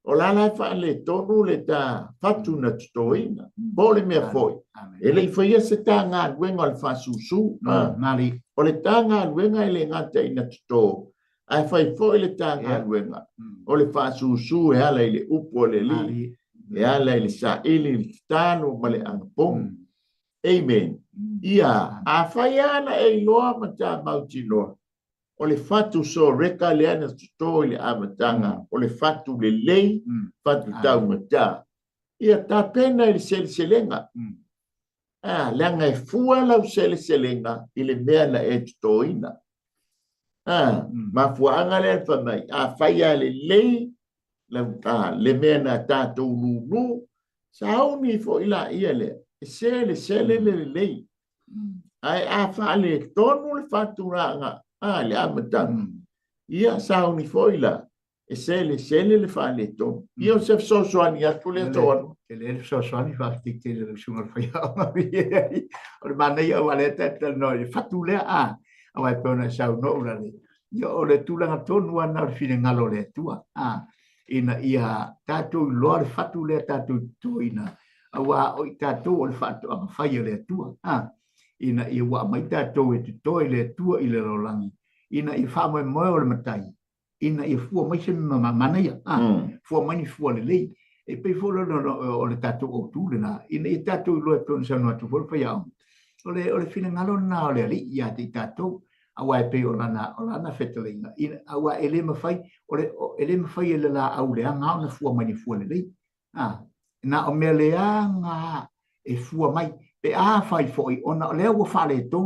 o lana fa le tonu le ta fatu na toina po le mea foi ele foi se tanga luenga le fasusu mari o le tanga luenga ele ngata ina tuto. Ai fai fo le tanga luenga. O le fasusu e ala ele upo le li. E ala ele sa ili tano ma le angpong. Amen. Ia, a fai ana e loa mata mauti loa. O le fatu so reka le ana tuto le amatanga. O le fatu le lei, fatu tau mata. Ia ta pena ele selenga. Langa e fua lau selenga ile mea na e tutoina. Ma fuanga le whamai. Whaia le lei le mea na tātou nunu. Sa hauni fo ila ia le. sele le ai a fa le tonu le faturanga le amatang ia sa ni foila sele le fa le to io se so ani atu le to le so ani fa tikte le sunga fa ya o ma nei o le tete no le fatule a ai pona sa no la le io le tulanga tonu ana fine ngalo le tua ina ia tatu lor fatule tatu tuina awa o tatu o fatu a fa le tua ina ia wa mai tatu e toi le tua i le rolangi ina i fa mo o le matai ina i fu mai se mana ia fu mai ni fu le e pe fu o le tatu o tu le na ina i tatu lo e ton sa no tu fu fa ia o le fine ngalo na o le ali ia ti tatu awa e pe o lana fetelinga ina awa ele ma fai o ele ma fai le la au le anga na fu mai ni fu le na o me le anga e fu mai pe fai foi ona le o fa le to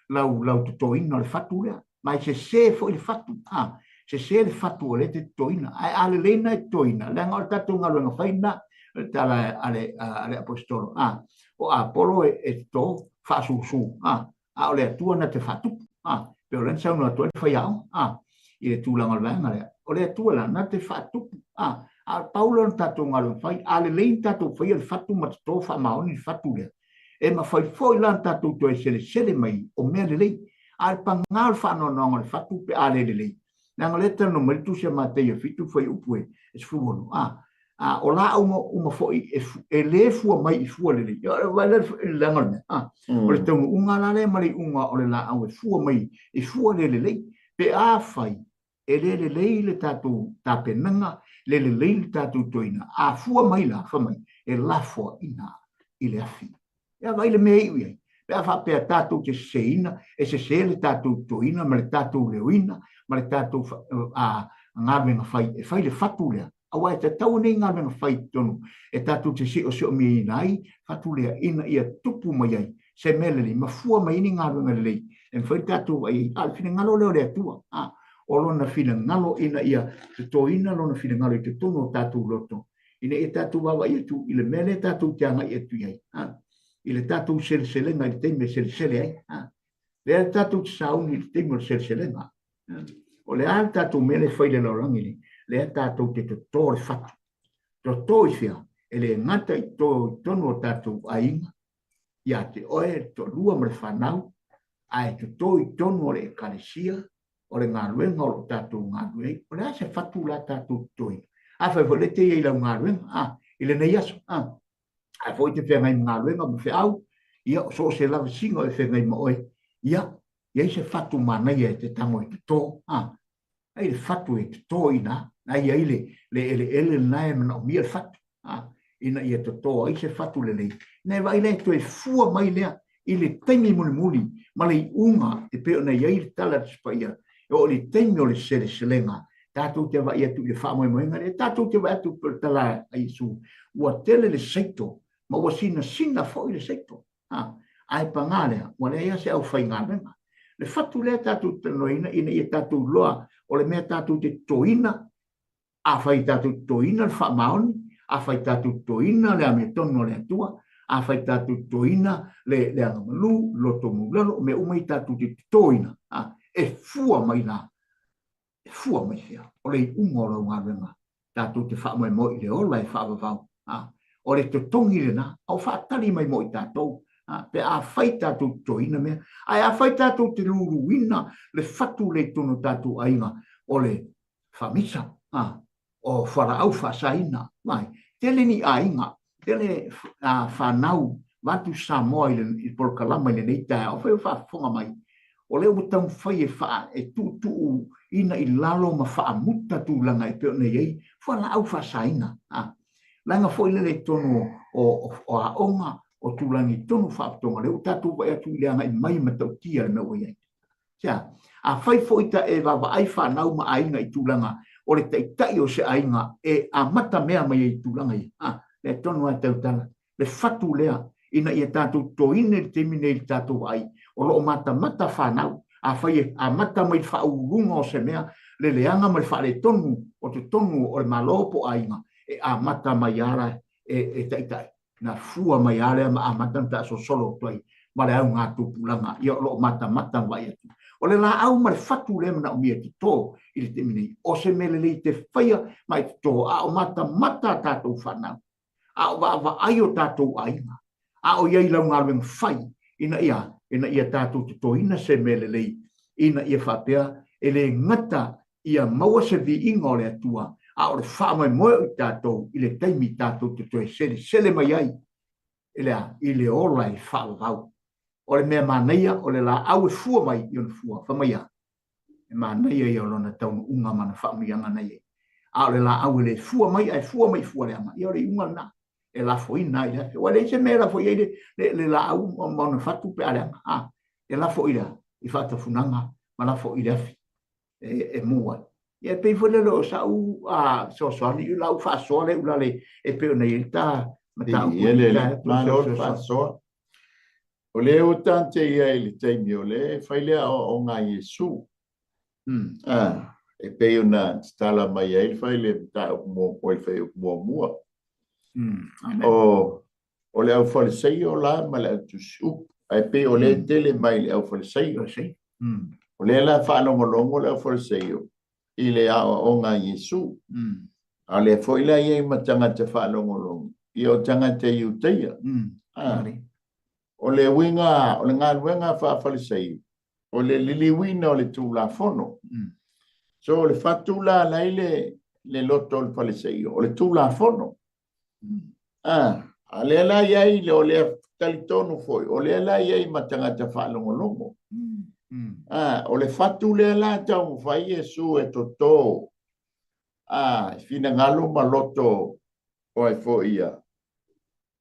lau to ina le fatu le mai se foi le fatu se le fatu le te to ina ai ale le na to ina le ngol tatu ngalo nga fai na tala ale apostolo o apolo e to fa su o le tu na te fatu pero le sa no to fai i le tu la ngala o le tu la na te fatu Paulo tatu ngalo fai ale le tatu fai le fatu ma to fa maoni fatu le e ma foi lan tatu to sele mai o me le al pangal fa no le fatu pe ale le na leta no me tu se matei fitu foi upue es fuono o la uma foi e le fu mai fu le va le ngol o le tau unga la le mari unga o le la au fu mai e fu le pe fai e le tatu tapenanga le tatu toina fu mai la fa mai e la fo ina ile afi ya vai le mei ui pe fa pe tatu ke seina e se le tatu toina ma le tatu leuina ma le tatu ngave nga fai le fatu le awa te tau nei ngave nga fai tonu e tatu te si o se o mi nai fatu le ina ia tupu mai ai se mele ma fua mai ni ngave nga le en fai tatu ai al fine ngalo le tua o lona fine ngalo ina ia te toina lona fine ngalo i te tonu tatu loto ina e tatu wawa ia tu ile mele tatu te anga ia tu iai ile tatu sele ngai te me sele ai le tatu sauni te mo sele nga o le tatu mele fai le lorangi le tatu te to fatu to fia ele ngata i to tono tatu ainga ia te oe to lua mo le fanau ai to tono le kalesia o le ngaluenga o tatu ngaluenga o le se fatu la tatu toi fa volete i la ngaluenga ile nei aso a foi te fenga ngaluenga mo fe au ia so se la singo e fenga mo oi ia se fatu mana ia te tamo i to ai le fatu e to ina ai ele nai no mi el fatu ina ia to ai se fatu le ne vai le to e fu mai le ile temi muli ma le unga e pe na ia tala spaia o le temi o le selenga tatu te vai tu le fa mo ngare tatu te vai tu per tala ai su o tele le secto ma o sina foi le secto ai pangale o le ia se au fai ngana le fatu le tatu no ina ia tatu loa o le mea tatu te toina a fai tatu toina le fa maoni a fai tatu toina le ametonu le atua a fai tatu toina le angamalu loto mulalo me umai tatu te toina e fua mai la fua mai fia o le unga o ngawenga tatu te fa mo i le ola e fa vau o le totongi le na au fa tali mai mo i tatu pe a fai tatu toina me a fai tatu te luruina le fatu le tono tatu ainga o le famisa o fara au fa saina mai tele ni ainga tele fanau watu samoa i porkalama i le neita o fai fa fonga mai o le utang fai e fa e tu ina i lalo ma fa muta tu langa i pe nei ai fara au fa saina langa foi le tono o a onga o tulangi tonu whaatonga leo tatu vai atu leanga i mai matautia le mea iai. Tia, a whai foita e wawa ai whanau ma ainga i tulanga o le taitai o se ainga e a mata mea mai i tulanga i. Le tonu a tautala, le whatu lea ina i tatu toine le temine i tatu vai o lo mata whanau a whai a mata mai whaurunga o se mea le leanga mai whare tonu o te tonu o le malopo ainga e a mata mai ara e taitai. na fua mai ale ma amata ta so solo toi ma le au ngā tupulanga i o lo mata vai atu. O le la au ma le fatu le mana o mia ki tō i le te mini o se mele le te whaia mai ki tō a o mata tātou whanau. A o wa ai o tātou ainga. A o iei lau ngā ruenga whai ina ia tātou te tō ina se mele le ina ia whapea e le ngata ia maua se vi inga o le atua a o le wha mai moe o tātou i le taimi tātou te tō e sele mai ai i le ola i wha wau. O le mea manaia o le la au e fua mai i o le fua whamaia. E manaia i o lona taunu unga mana whamianga nei. A o le la au e le fua mai fua le ama. I o le unga na e la foi na i lafe. O le se mea la foi le la au o mauna whatu pe ale anga. E la foi la i whata funanga ma la foi lafe. E mua. E pe foi le lo sa u a soani i lau wha soa le ula le e pe o nei ta mata u wha soa. O le o tante ia i le taimi o le whaile o ngā Iesu. E pei o nā tala mai ai whaile ta o i whai o mua. O le au whalisei o la ma le au tusu. E pei o le tele mai le au whalisei o. O le la whanongolongo le au whalisei o. I le o ngā Iesu. A le whaile ai matanga te whanongolongo. I o tangata i uteia. O le winga, o le ngā wenga whawhalisei. O le liliwina o le tūla whono. So o le whatula leile le loto o le whalisei. O le tūla whono. A le la iai le o le talitonu foi. O le la iai matangata whalongolongo. O le whatu le la tau mwhai Iesu e toto. Fina ngalo ma loto o ai fo ia.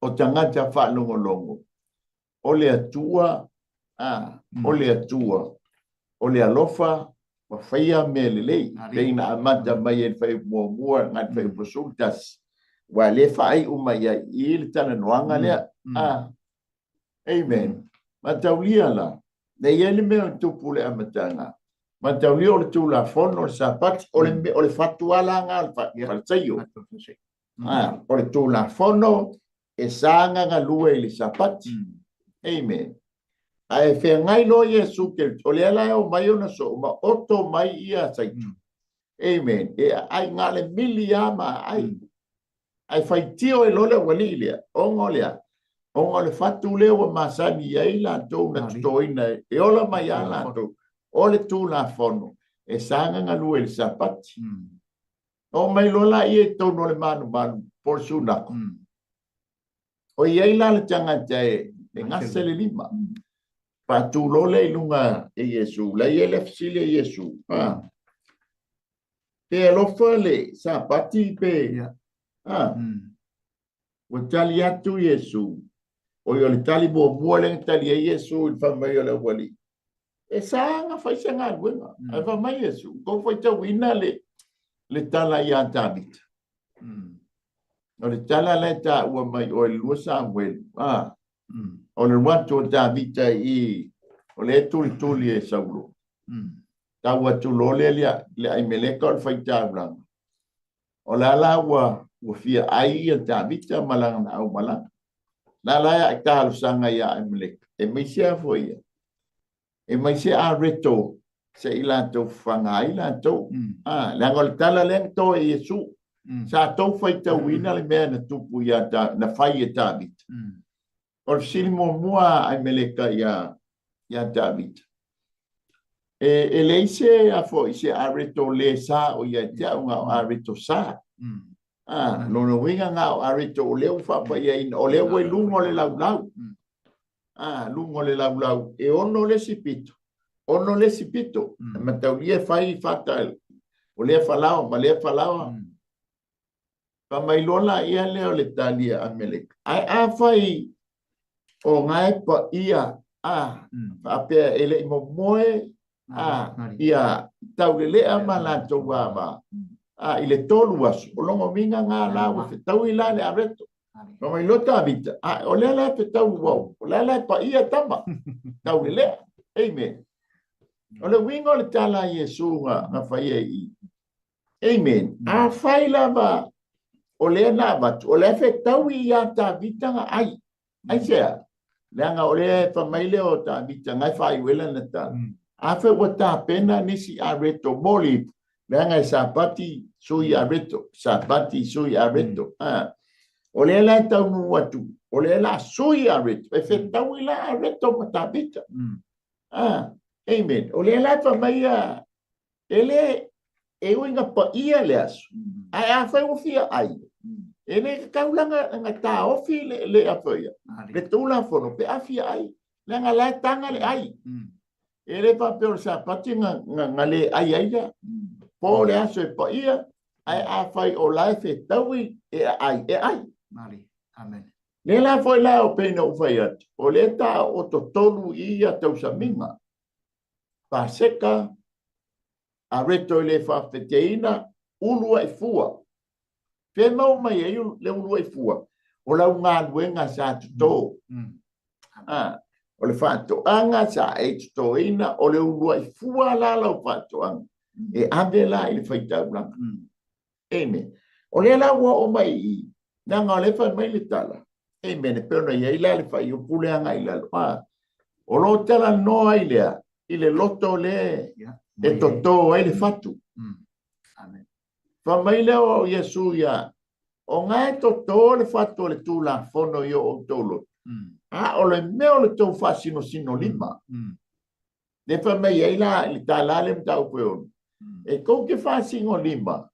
O tangata whalongolongo. O le atua, o le atua, o le alofa, wa whaia me le lei. Leina amata mai e whai mua, ngai whai posultas. Wa le whai umai i le tana noanga lea. Amen. Ma taulia la. Ne iele mea tupu le amatanga. Ma taulia o le tūla whono, o le sapati, o le whatuala ngā whalsaio. O le tūla whono, e sanga ngā lua i le sapati. Amen. Ai fe ngai lo Yesu ke o le ala o mai ona so ma oto mai ia saitu. Amen. E ai ngale miliama ai fai tio e lole walilia. Ongo le fatu le o masani ai la to na toina e ola mai ala to. O le tu la fono. E sanga ngalu el sapati. O mai lola ie to no le manu por suna. O ia la le tanga te e ngasele lima. Patu lole lunga e Yesu. La iele fsile Yesu. Pe alofa le sapati pe. O tali atu Yesu. O yo le tali bo le tali e Yesu il fa mai le wali. E sanga fai sanga wenga. E fa mai Yesu. Ko fai ta wina le tala ya tabit. O le tala le ta ua mai o le lua Samuel. O le watu o Davita o le tuli e Saulo. Ta ua tulole le ai meleka o le faitauranga. O la la ua fia ai a Davita malanga na au malanga. La la ya ta alusanga ia ai meleka. E meisia foi ia. E meisia a reto se ilato fanga ilato. Le angol tala le to e Yesu. Sa tau faitauina le mea na tupu ia na fai e Davita. O silmo mua ai meleka ia David. E leise a fo ise areto le sa o ia tia unga areto sa. Lono winga nga o areto o leo fa pa ia o leo e lungo le laulau. Lungo le laulau. E ono le sipito. Ono le sipito. Ma taulia fai fatal. O lea falao, ma lea falao. Pa mai lola ia leo le talia a meleka. Ai a fai o ngai pa ia ape ele mo moe ia taulele ama la towa ba ile tolu was o longo minga nga la o fe tau ila le areto no mai lota vita o le la fe tau wo o la pa ia tama taulele amen o le wingo le tala Yesu nga fai ai amen a fai la ba o le na watu, o le fe tau I a ta vitanga ai. Ai sea, leanga o le fa maile o ta vitanga ai whai wela na ta. A fe o ta pena nisi a reto moli, leanga I sapati sui a reto, sapati sui a reto. O le la tau nu watu, o le la sui a reto, e fe tau I la a reto ma ta vita. Amen. O le la fa maia, ele e uinga pa ia le asu. Ai a fai o fia ai. Ele kaulanga nga ta ofi le afoia. Le tula fono pe afia ai. Le nga la tanga le ai. Ele pa pe sa pati nga le ai ai ya. Po le aso e pa ia. Ai a fai o life tawi e ai. Mari. Amen. Le la foi la o pe no fai at. O le ta o to tolu ia tau sa minga. Pa seka a reto le fa teina ulua e fua. Pe mau mai e le ulua e fua. O la unga luenga sa tuto. O le fato anga sa e tuto ina o le ulua e fua la la o fato anga. E ave la i le faita blanca. Eme. O le la ua o mai I. Nanga o le fa mai le tala. Eme ne pena ia ila le fai o pule anga ila. O lo tala noa i lea. I le loto le. E toto ai le fatu. Amen. Fa mai leo Yesu ia. O ngai toto le fatu le tula fono yo o tolo. O le meo le tau fasino sino lima. Le fa mai ai la le tala le mtau peon. E kou ke fasino lima.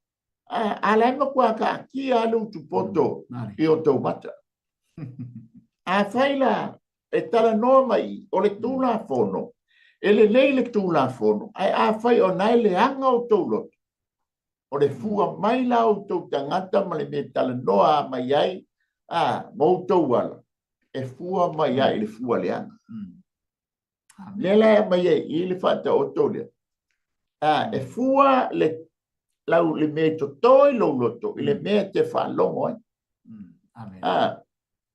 A la ima kua ka ki alu tupoto I o tau mata. A faila e tala noa mai o le tula fono. Ele lei le tula fono. Ai a fai o nai le anga o tolo. O le fua mai la o tau tangata ma le me tala noa mai ai. Mau tau wala. E fua mai ai le fua le anga. Le la mai ai I le fata o tole. E fua le lau le me to toi lo loto. I le me te fa longo ai. Amen.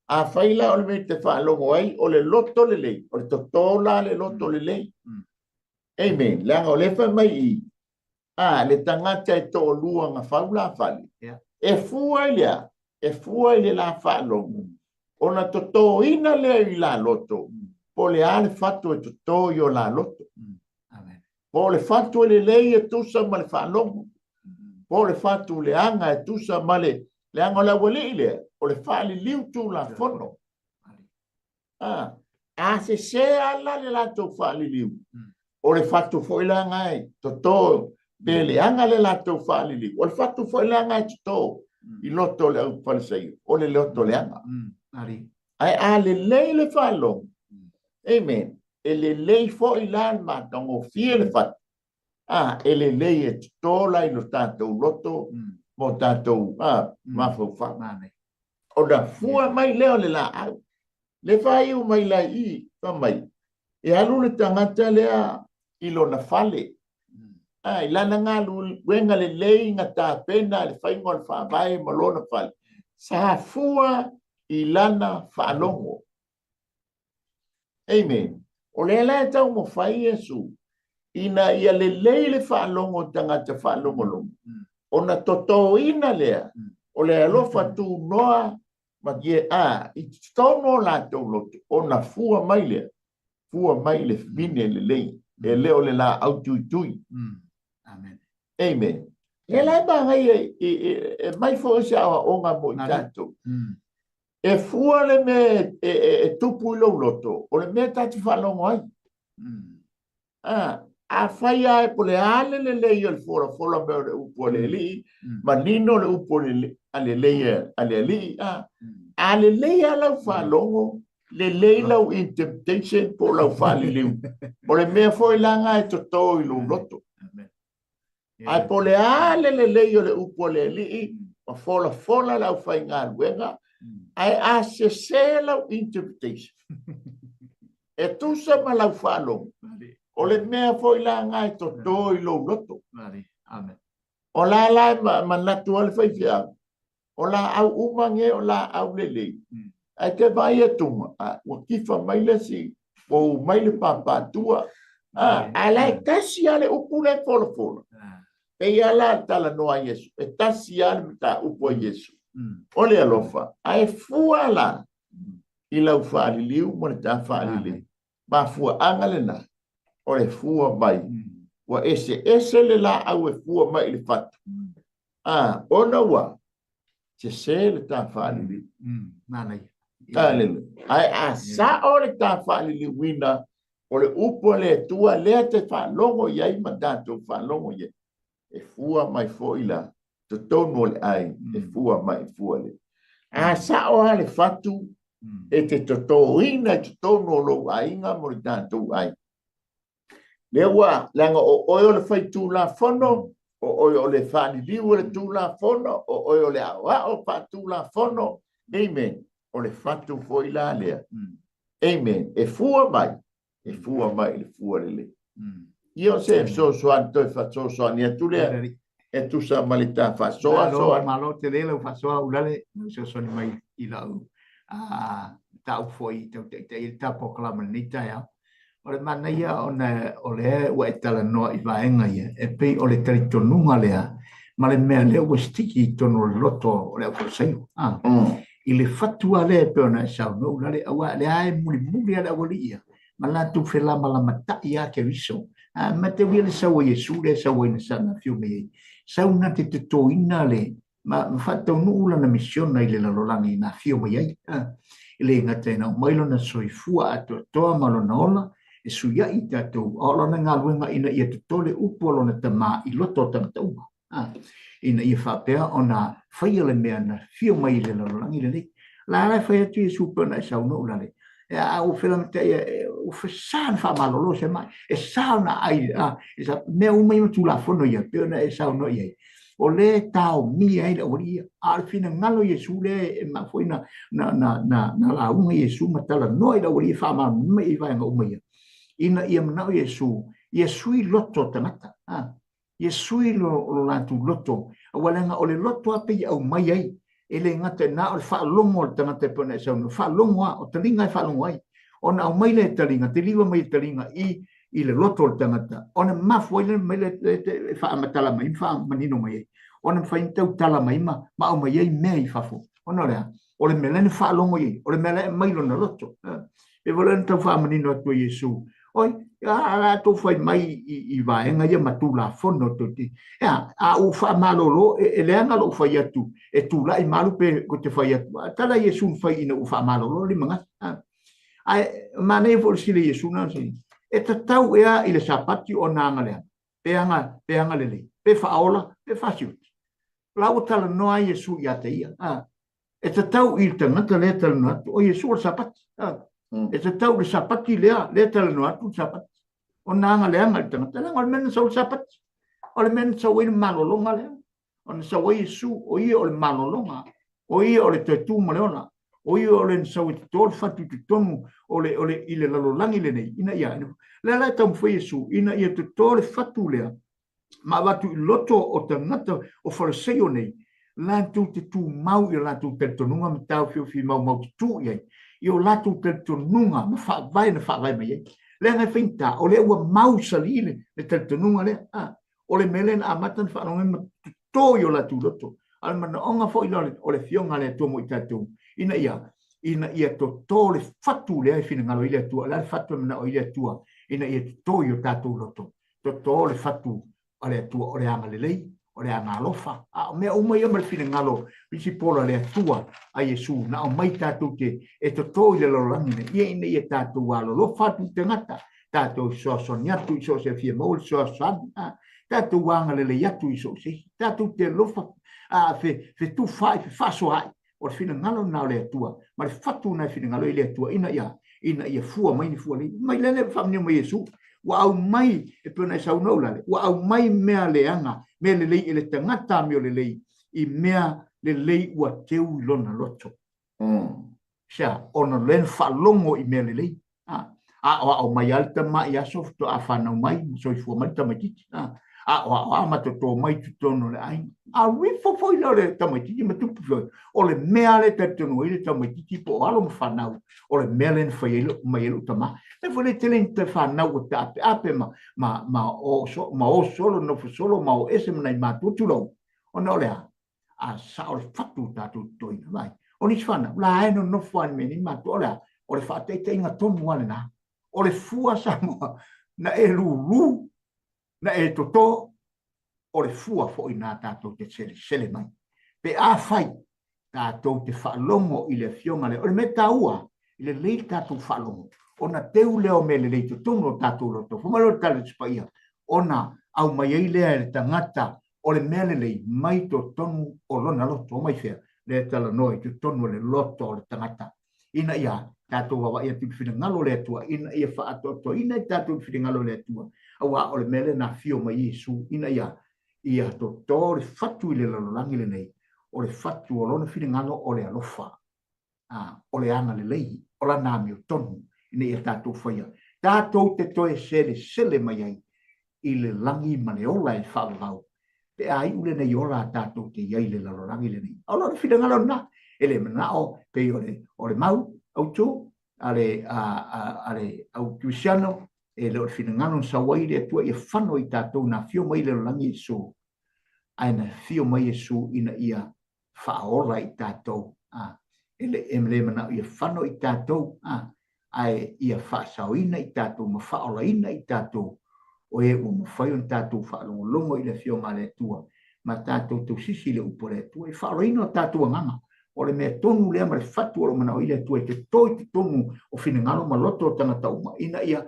A faila o le me te fa longo ai. O le loto le lei. O le totola le loto le lei. Amen. Langa o le fa mai I. Le tangata e to lua nga faula fali. E fua lea. E fua le la fa longo. O na toto ina le I la loto. Po le ale fatu e toto yo la loto. Po le fatu le lei e tusa ma le fa longo. Po le fatu le anga e tusa ma le anga o la wali lea. O le fa li liu tu la fono. A se ala le la to fa li liu. O le fatu foi la ngai. Toto pe le anga le la to fa li liu. O le fatu foi la ngai toto. I loto le au palsai. O le loto le anga. Ai a le lei le fa longo. Amen. E le lei foi la ma tongo fie le fatu. E le lei e tola I lo tātou loto, mo tātou mafau wha. O da fua mai leo le la au. Le whai u mai la I, wha mai. E alu le tangata lea I lo na fale. I lana ngā wenga le lei ngā tā pena, le whaingo le whaavai ma lo na fale. Sa fua I lana whaanongo. Amen. O le la tau mo whai Yesu. Ina ia le lei le whaalongo tangata whaalongo longo. O na toto ina lea. O le alofa tu noa. Ma kie I tono la tau loto. O na fua mai lea. Fua mai le mine le lei. E leo le la au tui tui. Amen. Amen. E lai ba ngai e mai fo se awa o ngā mo I tātou. E fua le me e tupu I lo loto. O le me tati whaalongo ai. A whaia e pole ale le lei al fora meo le upo le li, ma nino le upo le lei ale li, a le lei a lau whalongo, le lei lau in temptation po lau whali liu. O le mea foi langa e toto I lo loto. A pole ale le lei o le upo le li, ma fola lau whai ngā luenga, ai a se lau in temptation. E tusa ma lau whalongo. O le mea foi la ngai to I lo loto. Amen. O la manatu ale fai fia. O la au umange o la au lele. Ai te vai e tunga. Ua kifa mai le si. O mai le papatua. A la e kasi ale upu le fola. E ia la tala noa Yesu. E tasi ale ta upo Yesu. O le alofa, ai fua la, i lau whaaliliu, mo le tā whaalili. Ma fua angale na, o le fua mai. Wa ese le la au e fua mai le fatu. Ona wa, se se le tā whaalili. Ai a sa o le tā whaalili wina, o le upo le tua lea te whalongo iai ma tātou whalongo iai. E fua mai fo ila, to tono le ai, e fua mai fua le. A sa o le fatu, e te toto ina te tono lo ainga mo le tātou ai. Le ua, langa o oio le whai tū la fono, o oio le whani liu le tū la fono, o oio le awa o wha tū la fono. Amen. O le fatu fo ila lea. Amen. E fua mai le fua le. Io se so anto fa so ni atulea e tu sa malita fa so malo te le fa so ulale so so ni mai ila ta foi te il ta proclama ni ta ya ore mana ia ona ole wa etala no I vaenga ia e pe ole tritonunga lea ma le mea le o stiki tono loto ole o sei ile fatua le pe ona sa no ulale awa le ai muri ala olia ma la tu fe la mata ia ke viso ma te wile sa o Yesu le sa o ina sana fiu me sa una te to ina le ma fatto nulla na missione ile la lolangi na fiu me ai ile ngate na mailo na soifua ato to malonola e su ia I tatou olo na ngā luenga ina ia te tole upolo na tama I loto tangtau ina ia whapea o na whaia le mea na fio mai le larolangi le nei la rai whaia tu Yesu pēna e sau no ulale e a o whilam te o whasaan whamalolo se mai e sau na ai e sa mea umai matu la whono ia pēna e sau no ia o le tau mi ai la ori a le fina ngalo Yesu le e ma foi na la unga Yesu matala no ai la ori whama mai vaenga umai ina ia manao Yesu I loto tangata Yesu I lo lantu loto walenga o le loto ape au mai ai ele ngata na o whaalongo o tangata pone sa no whaalongo o talinga whaalongo ai ona au mai le talinga te liwa mai talinga I le loto o tangata ona mafu ele mai le whaamatala mai whaamanino mai ona whaintau tala mai ma au mai ai mea I whafo ona lea o le melene whaalongo ai o le melene mai lo na loto e volena tau whaamanino atu Yesu oi a to foi mai I vaenga ia matula fono toti a u fa malolo e le anga lo fai atu e tu la I malu pe ko te fai atu tala Yesu fai ina u fa malolo li manga ai mane vol si le Yesu na si e tau ea I le sapati o nanga le pe anga le pe fa ola pe fa siu la u tala no ai Yesu ia te ia e tau I tangata le tala no atu o Yesu o sapati e te tau le sapati le tala no atu sapati o nanga le anga tanga tala o men so sapati o le men so ina malolonga le o sa o Yesu o I o le malolonga o I o le tu maleona o I o le so te tol fatu te tomu o le ile lalolangi le nei ina ia le tam foi Yesu ina ia te tol fatu le ma watu loto o tangata o fariseo nei la tu te tu mau I la tu te tonunga mtau fi mau tu ia Io latu te tonunga ma fa vai mai le nga finta o le ua mau salile le te tonunga le o le melen a matan fa no to io latu loto al man onga fo ile o le fionga le to mo tatu ina ia to le fatu le fina ngalo ile tu la fatu na o ile tu ina ia to io tatu loto to le fatu ale tu o le anga le lei o le anga lofa me o mai mal fina ngalo bisi pola le tua a Yesu na o mai tatu ke e to ile lo langine ia tatu walo lo fatu tengata tatu so nyatu so se fie mo so tatu wanga le yatu so se tatu te lofa fe tu fa so ai o fina ngalo na le tua ma fatu na fina ngalo ile tua ina ia fua mai ni fua mai le famni mo Yesu wa au mai e pena sa no la wa au mai mea leanga me le lei ele tangata mi o le lei I mea le lei wa teu lona loto sha ona len fa longo I mea le lei o mai alta mai aso to afana mai so fu mai tamatiti o ma to mai tutono le ai wi fo le tamatiti ma tu o le mea le tutono ile tamatiti po alo mfanau o le mea len fa ile mai ile tama e vo le telente fanau o tape ape ma o solo no fu solo ma o ese mai ma tutulo o no le a sa o le fatu tātou toina vai. O ni whana, la e no whani me ni matoa o le whaatei inga tonu wale na. O le fua sa moa, na e ruru, na e toto, o le fua fo i nā tātou te sele mai. Pe a whai, tātou te whaalongo i le fionga le, o le me tāua, i le lei tātou whaalongo. O na teu leo me le lei tutongo tātou loto, fumalo tala tispaia, o na au mai ei lea le tangata, o le mele lei mai to tonu o lona loto, o mai fea, le tala noi, to tonu le loto o le tangata. Ina ia, tātou wawa ia tu whina le atua, ina ia whaatoto, ina ia tātou whina le atua, awa o le mele na fio mai Yesu, ina ia to tō le whatu i le lalolangi le nei, o le whatu o lona whina o le alofa, o le ana le lei, o la nami o tonu, ina ia tātou whaia. Tātou te toe sele mai ai, i le langi maneola e whaavau. Pe ai ule nei ora tātou te iai le lalorangi le nei. O lona whina ngalo na, ele manao, pe o le mau, au tō, ale au tuisiano, e le o whina ngalo sa waire atua ia whano i tātou na fio mai le langi e so. Aina fio mai e so ina ia whaora i tātou. Ele emle manao ia whano i tātou, ai ia whaasauina i tātou, ma whaolaina i tātou, o e o mawhaion tātou whaalongolongo i le fionga le tua, ma tātou tau sisi le upo le tua, e whaolaina o tātou anganga, o le mea tonu lea ma le whatu o manao i le tua, te toi te tonu o whinangalo ma loto o tangata uma, ina ia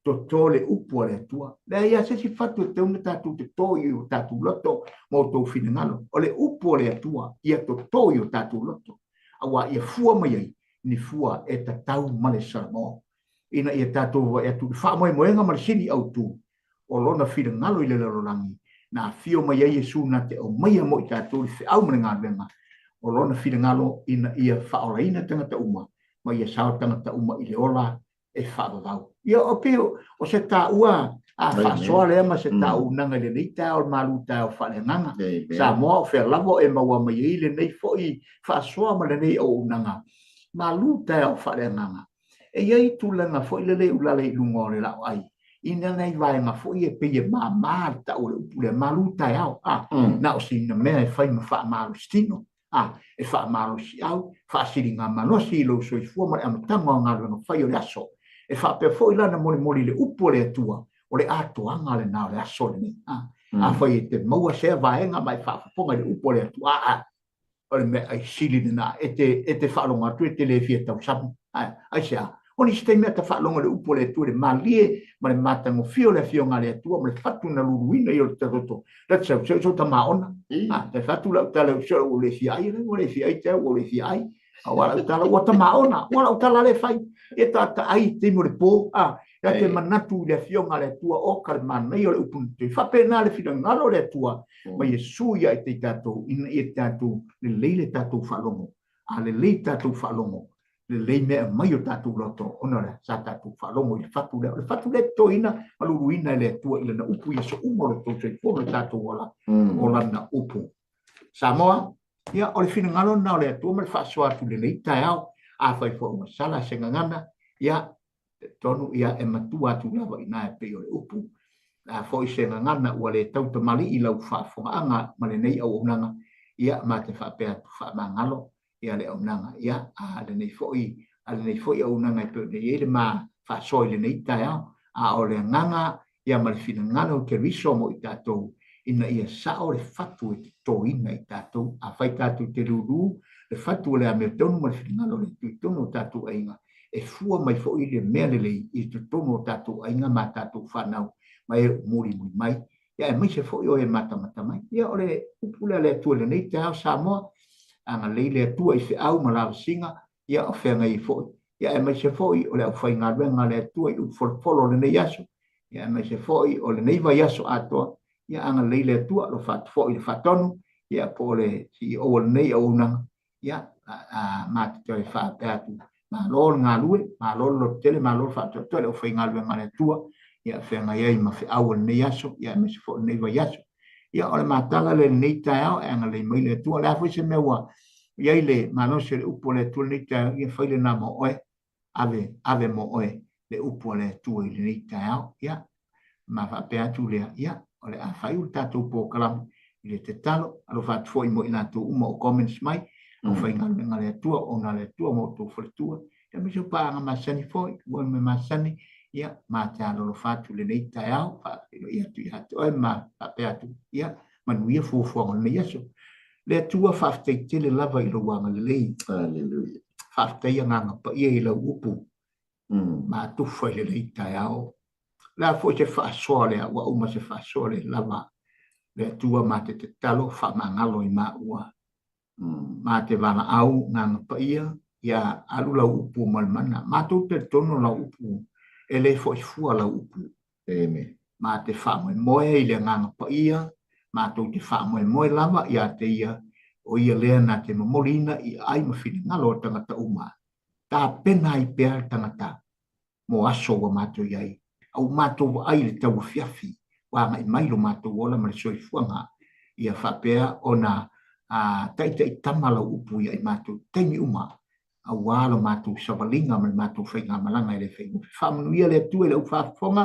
to tō le upo le tua. Lea ia sesi whatu e teuna tātou te toi o tātou loto, ma o tō whinangalo, o le upo le tua, ia to toi o tātou loto, awa ia fua mai ai, ni fua e ta tau male saramo. Ina ia tātou e tu wha moe moenga male sini au tu. O lona whira ngalo i le larolangi. Na fio mai ai Yesu na te o maia mo i tātou i au mene ngā venga. O lona whira ngalo ina ia whaora ina tangata uma. Ma ia sao tangata uma i le ola e whaavavau. Ia o pio o se tā ua a whaasoa lea ma se tā unanga le nei tā o malu tā o whale nganga. Sa moa o whea lavo e maua mai i le nei fo i whaasoa ma le nei o unanga. Malu tā o whale nganga. E iai tūlanga fo i le ulale i lungo le lau ai. Ina nei vai ma fo i e peie ma ta o le upule malu tā au. Na o si na mea e whai ma wha malu stino. E wha malu si au. Wha siri ngā manosi i lo so i fua ma le amatanga o ngā runga whai o le aso. E wha pe fo i lana moli le upule atua. O le atoanga le nā le aso le ni. A whai e te maua sea vaenga mai wha ponga le upule atua. O le mea ai sili na e te whaalonga atu e te le fia tau sapu. Ai sea. Oni stei mea ta whaalonga le upo le atua le malie ma le matango fio le fio ngā le atua ma le whatu na luruina i o le taroto. That's so ta maona. Te whatu lau tala o le fia ai, o le fia ai te o le fia ai. A wala utala o ta maona, wala utala le fai. E ta ai te mo le po. Ya te manatu le fio ngā le atua o kalmana i o le upuntu. Whapena le fina ngalo le atua. Ma Yesu ia e te tatou, ina i tatou, le leile tatou whalongo. Le leile tatou whalongo. Le lei mea mai o tātou loto, ona le sa tātou whalongo i le whatu le toina, maluruina le atua i le na upu i so umoro tō sei fōna tātou o lana upu. Samoa, ia o le whina ngalo na o le atua ma le whaasoa atu le nei tai au, a whai fō ma sala se ngangana, ia tonu ia e matua atu lawa i nā e pei o le upu, a fō i se ngangana ua le tauta mali i lau whaafonga anga ma le nei au unanga, ia ma te whaapea tu whaamangalo, ia le aunanga ia le nei foi aunanga i pe nei ele ma fa soi le nei tai a o le nganga ia ma le fina ngana o te riso mo i tātou ina ia sa o le fatu e te toina i tātou a fai tātou te ruru le fatu o le ame tonu ma le fina ngana o le tuitono o tātou ainga e fua mai foi le mea le lei i te tono o tātou ainga ma tātou whanau ma e muri mai ia e mai se foi o e mata mai ia o le upule le tua le nei tai sa moa anga leile atua i se au ma lawa singa, ia o whenga i foi. Ia e mai se foi o le au whai ngā ruenga le atua i ufolopolo le nei aso. Ia e mai se foi o le nei vai aso atoa. Ia anga leile atua lo whatu foi le whatonu. Ia po le si o le nei au nanga. Ia mati toi whape atu. Ma lor ngā lue, ma lor lo tele, ma lor whatu atua le au whai ngā ruenga le atua. Ia whenga iai ma whi au le nei aso. Ia e mai se foi le nei vai aso. Ia o le matala le nei tai au, e anga le mai le tua, le afo i se meua, iai le manose le upo le tua nei tai au, ia whaile nā mo oe, ave mo oe, le upo le tua i le nei tai au, ia, ma whape atu lea, ia, o le a whai u tātou pō kalamu, le te talo alo fa foi mo ina tu mo comments mai o fa inga le tua o na le tua mo tu for tua e me so pa nga masani foi mo me masani ia ma ta lo fa tu le nei ta au fa ia tu ia to ma pa pe atu ia man ia fu fu on le yeso le tua fa te te le lava i lo wanga le hallelujah fa te ia nga pa ia i lo upu ma tu foi le nei ta au la fo se fa sole wa uma se fa sole lava le tua ma te talo fa mangalo i ma ua ma te vana au nganga pa ia alu la upu malmana ma tu te tono la upu ele foi fua la upu amen ma te fa moe i le nganga pa ma tu te fa moe lava ia te ia o ia lea na te mamolina i ai mawhini ngalo tangata uma ta pena i pēr tangata mo aso wa mātou iai au mātou wa ai le tau fiafi wa ngai mailo mātou ola ma le soi fuanga ia whapea o na tai tamala upu ia i mātou teimi uma au walo mātou savalinga ma le mātou whainga malanga i le whainga whamanuia le atu e le uwhafonga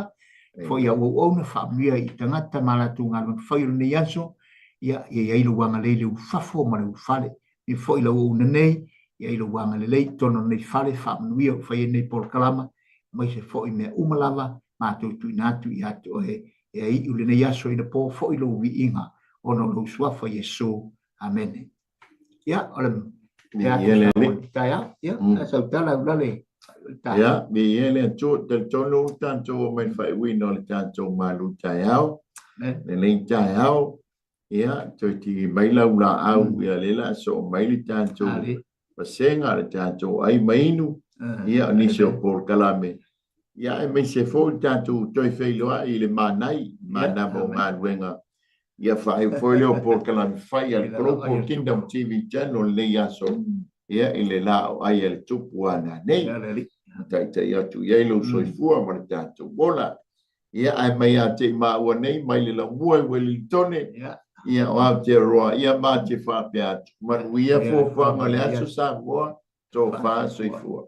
fo ia o na whamanuia i tangata malatu ngā luna whairo nei aso ia ilo wanga le uwhafo ma le ufale i fo ilo o na nei ia ilo wanga le tono nei whale whamanuia o whaia nei polkalama mai se fo i mea umalava mātou tu inatu i atu o he i ule nei aso ina po fo ilo wi inga ono lo suafa Yesu amen ia ole ya sa tala ulale ya bi ele tu te tonu tanto mai fai wi no le tanto malu taiao le nei taiao ya to ti mai la ula au ya le la so mai le tanto pasenga le tanto ai mainu ia ni se por kalame ya me se fo tanto toi fei loa i le manai mana mo manuenga ia fai foi leo por kalame fai al grupo Kingdom TV channel le ya so ia ile la ai el tupuana nei tai atu ia lo soifua ma tanto bola ia ai mai ate ma o nei mai le mua Wellington ia o ate roa ia ma te fa pe atu ma ia fo fa ma le aso sa boa to fa soifua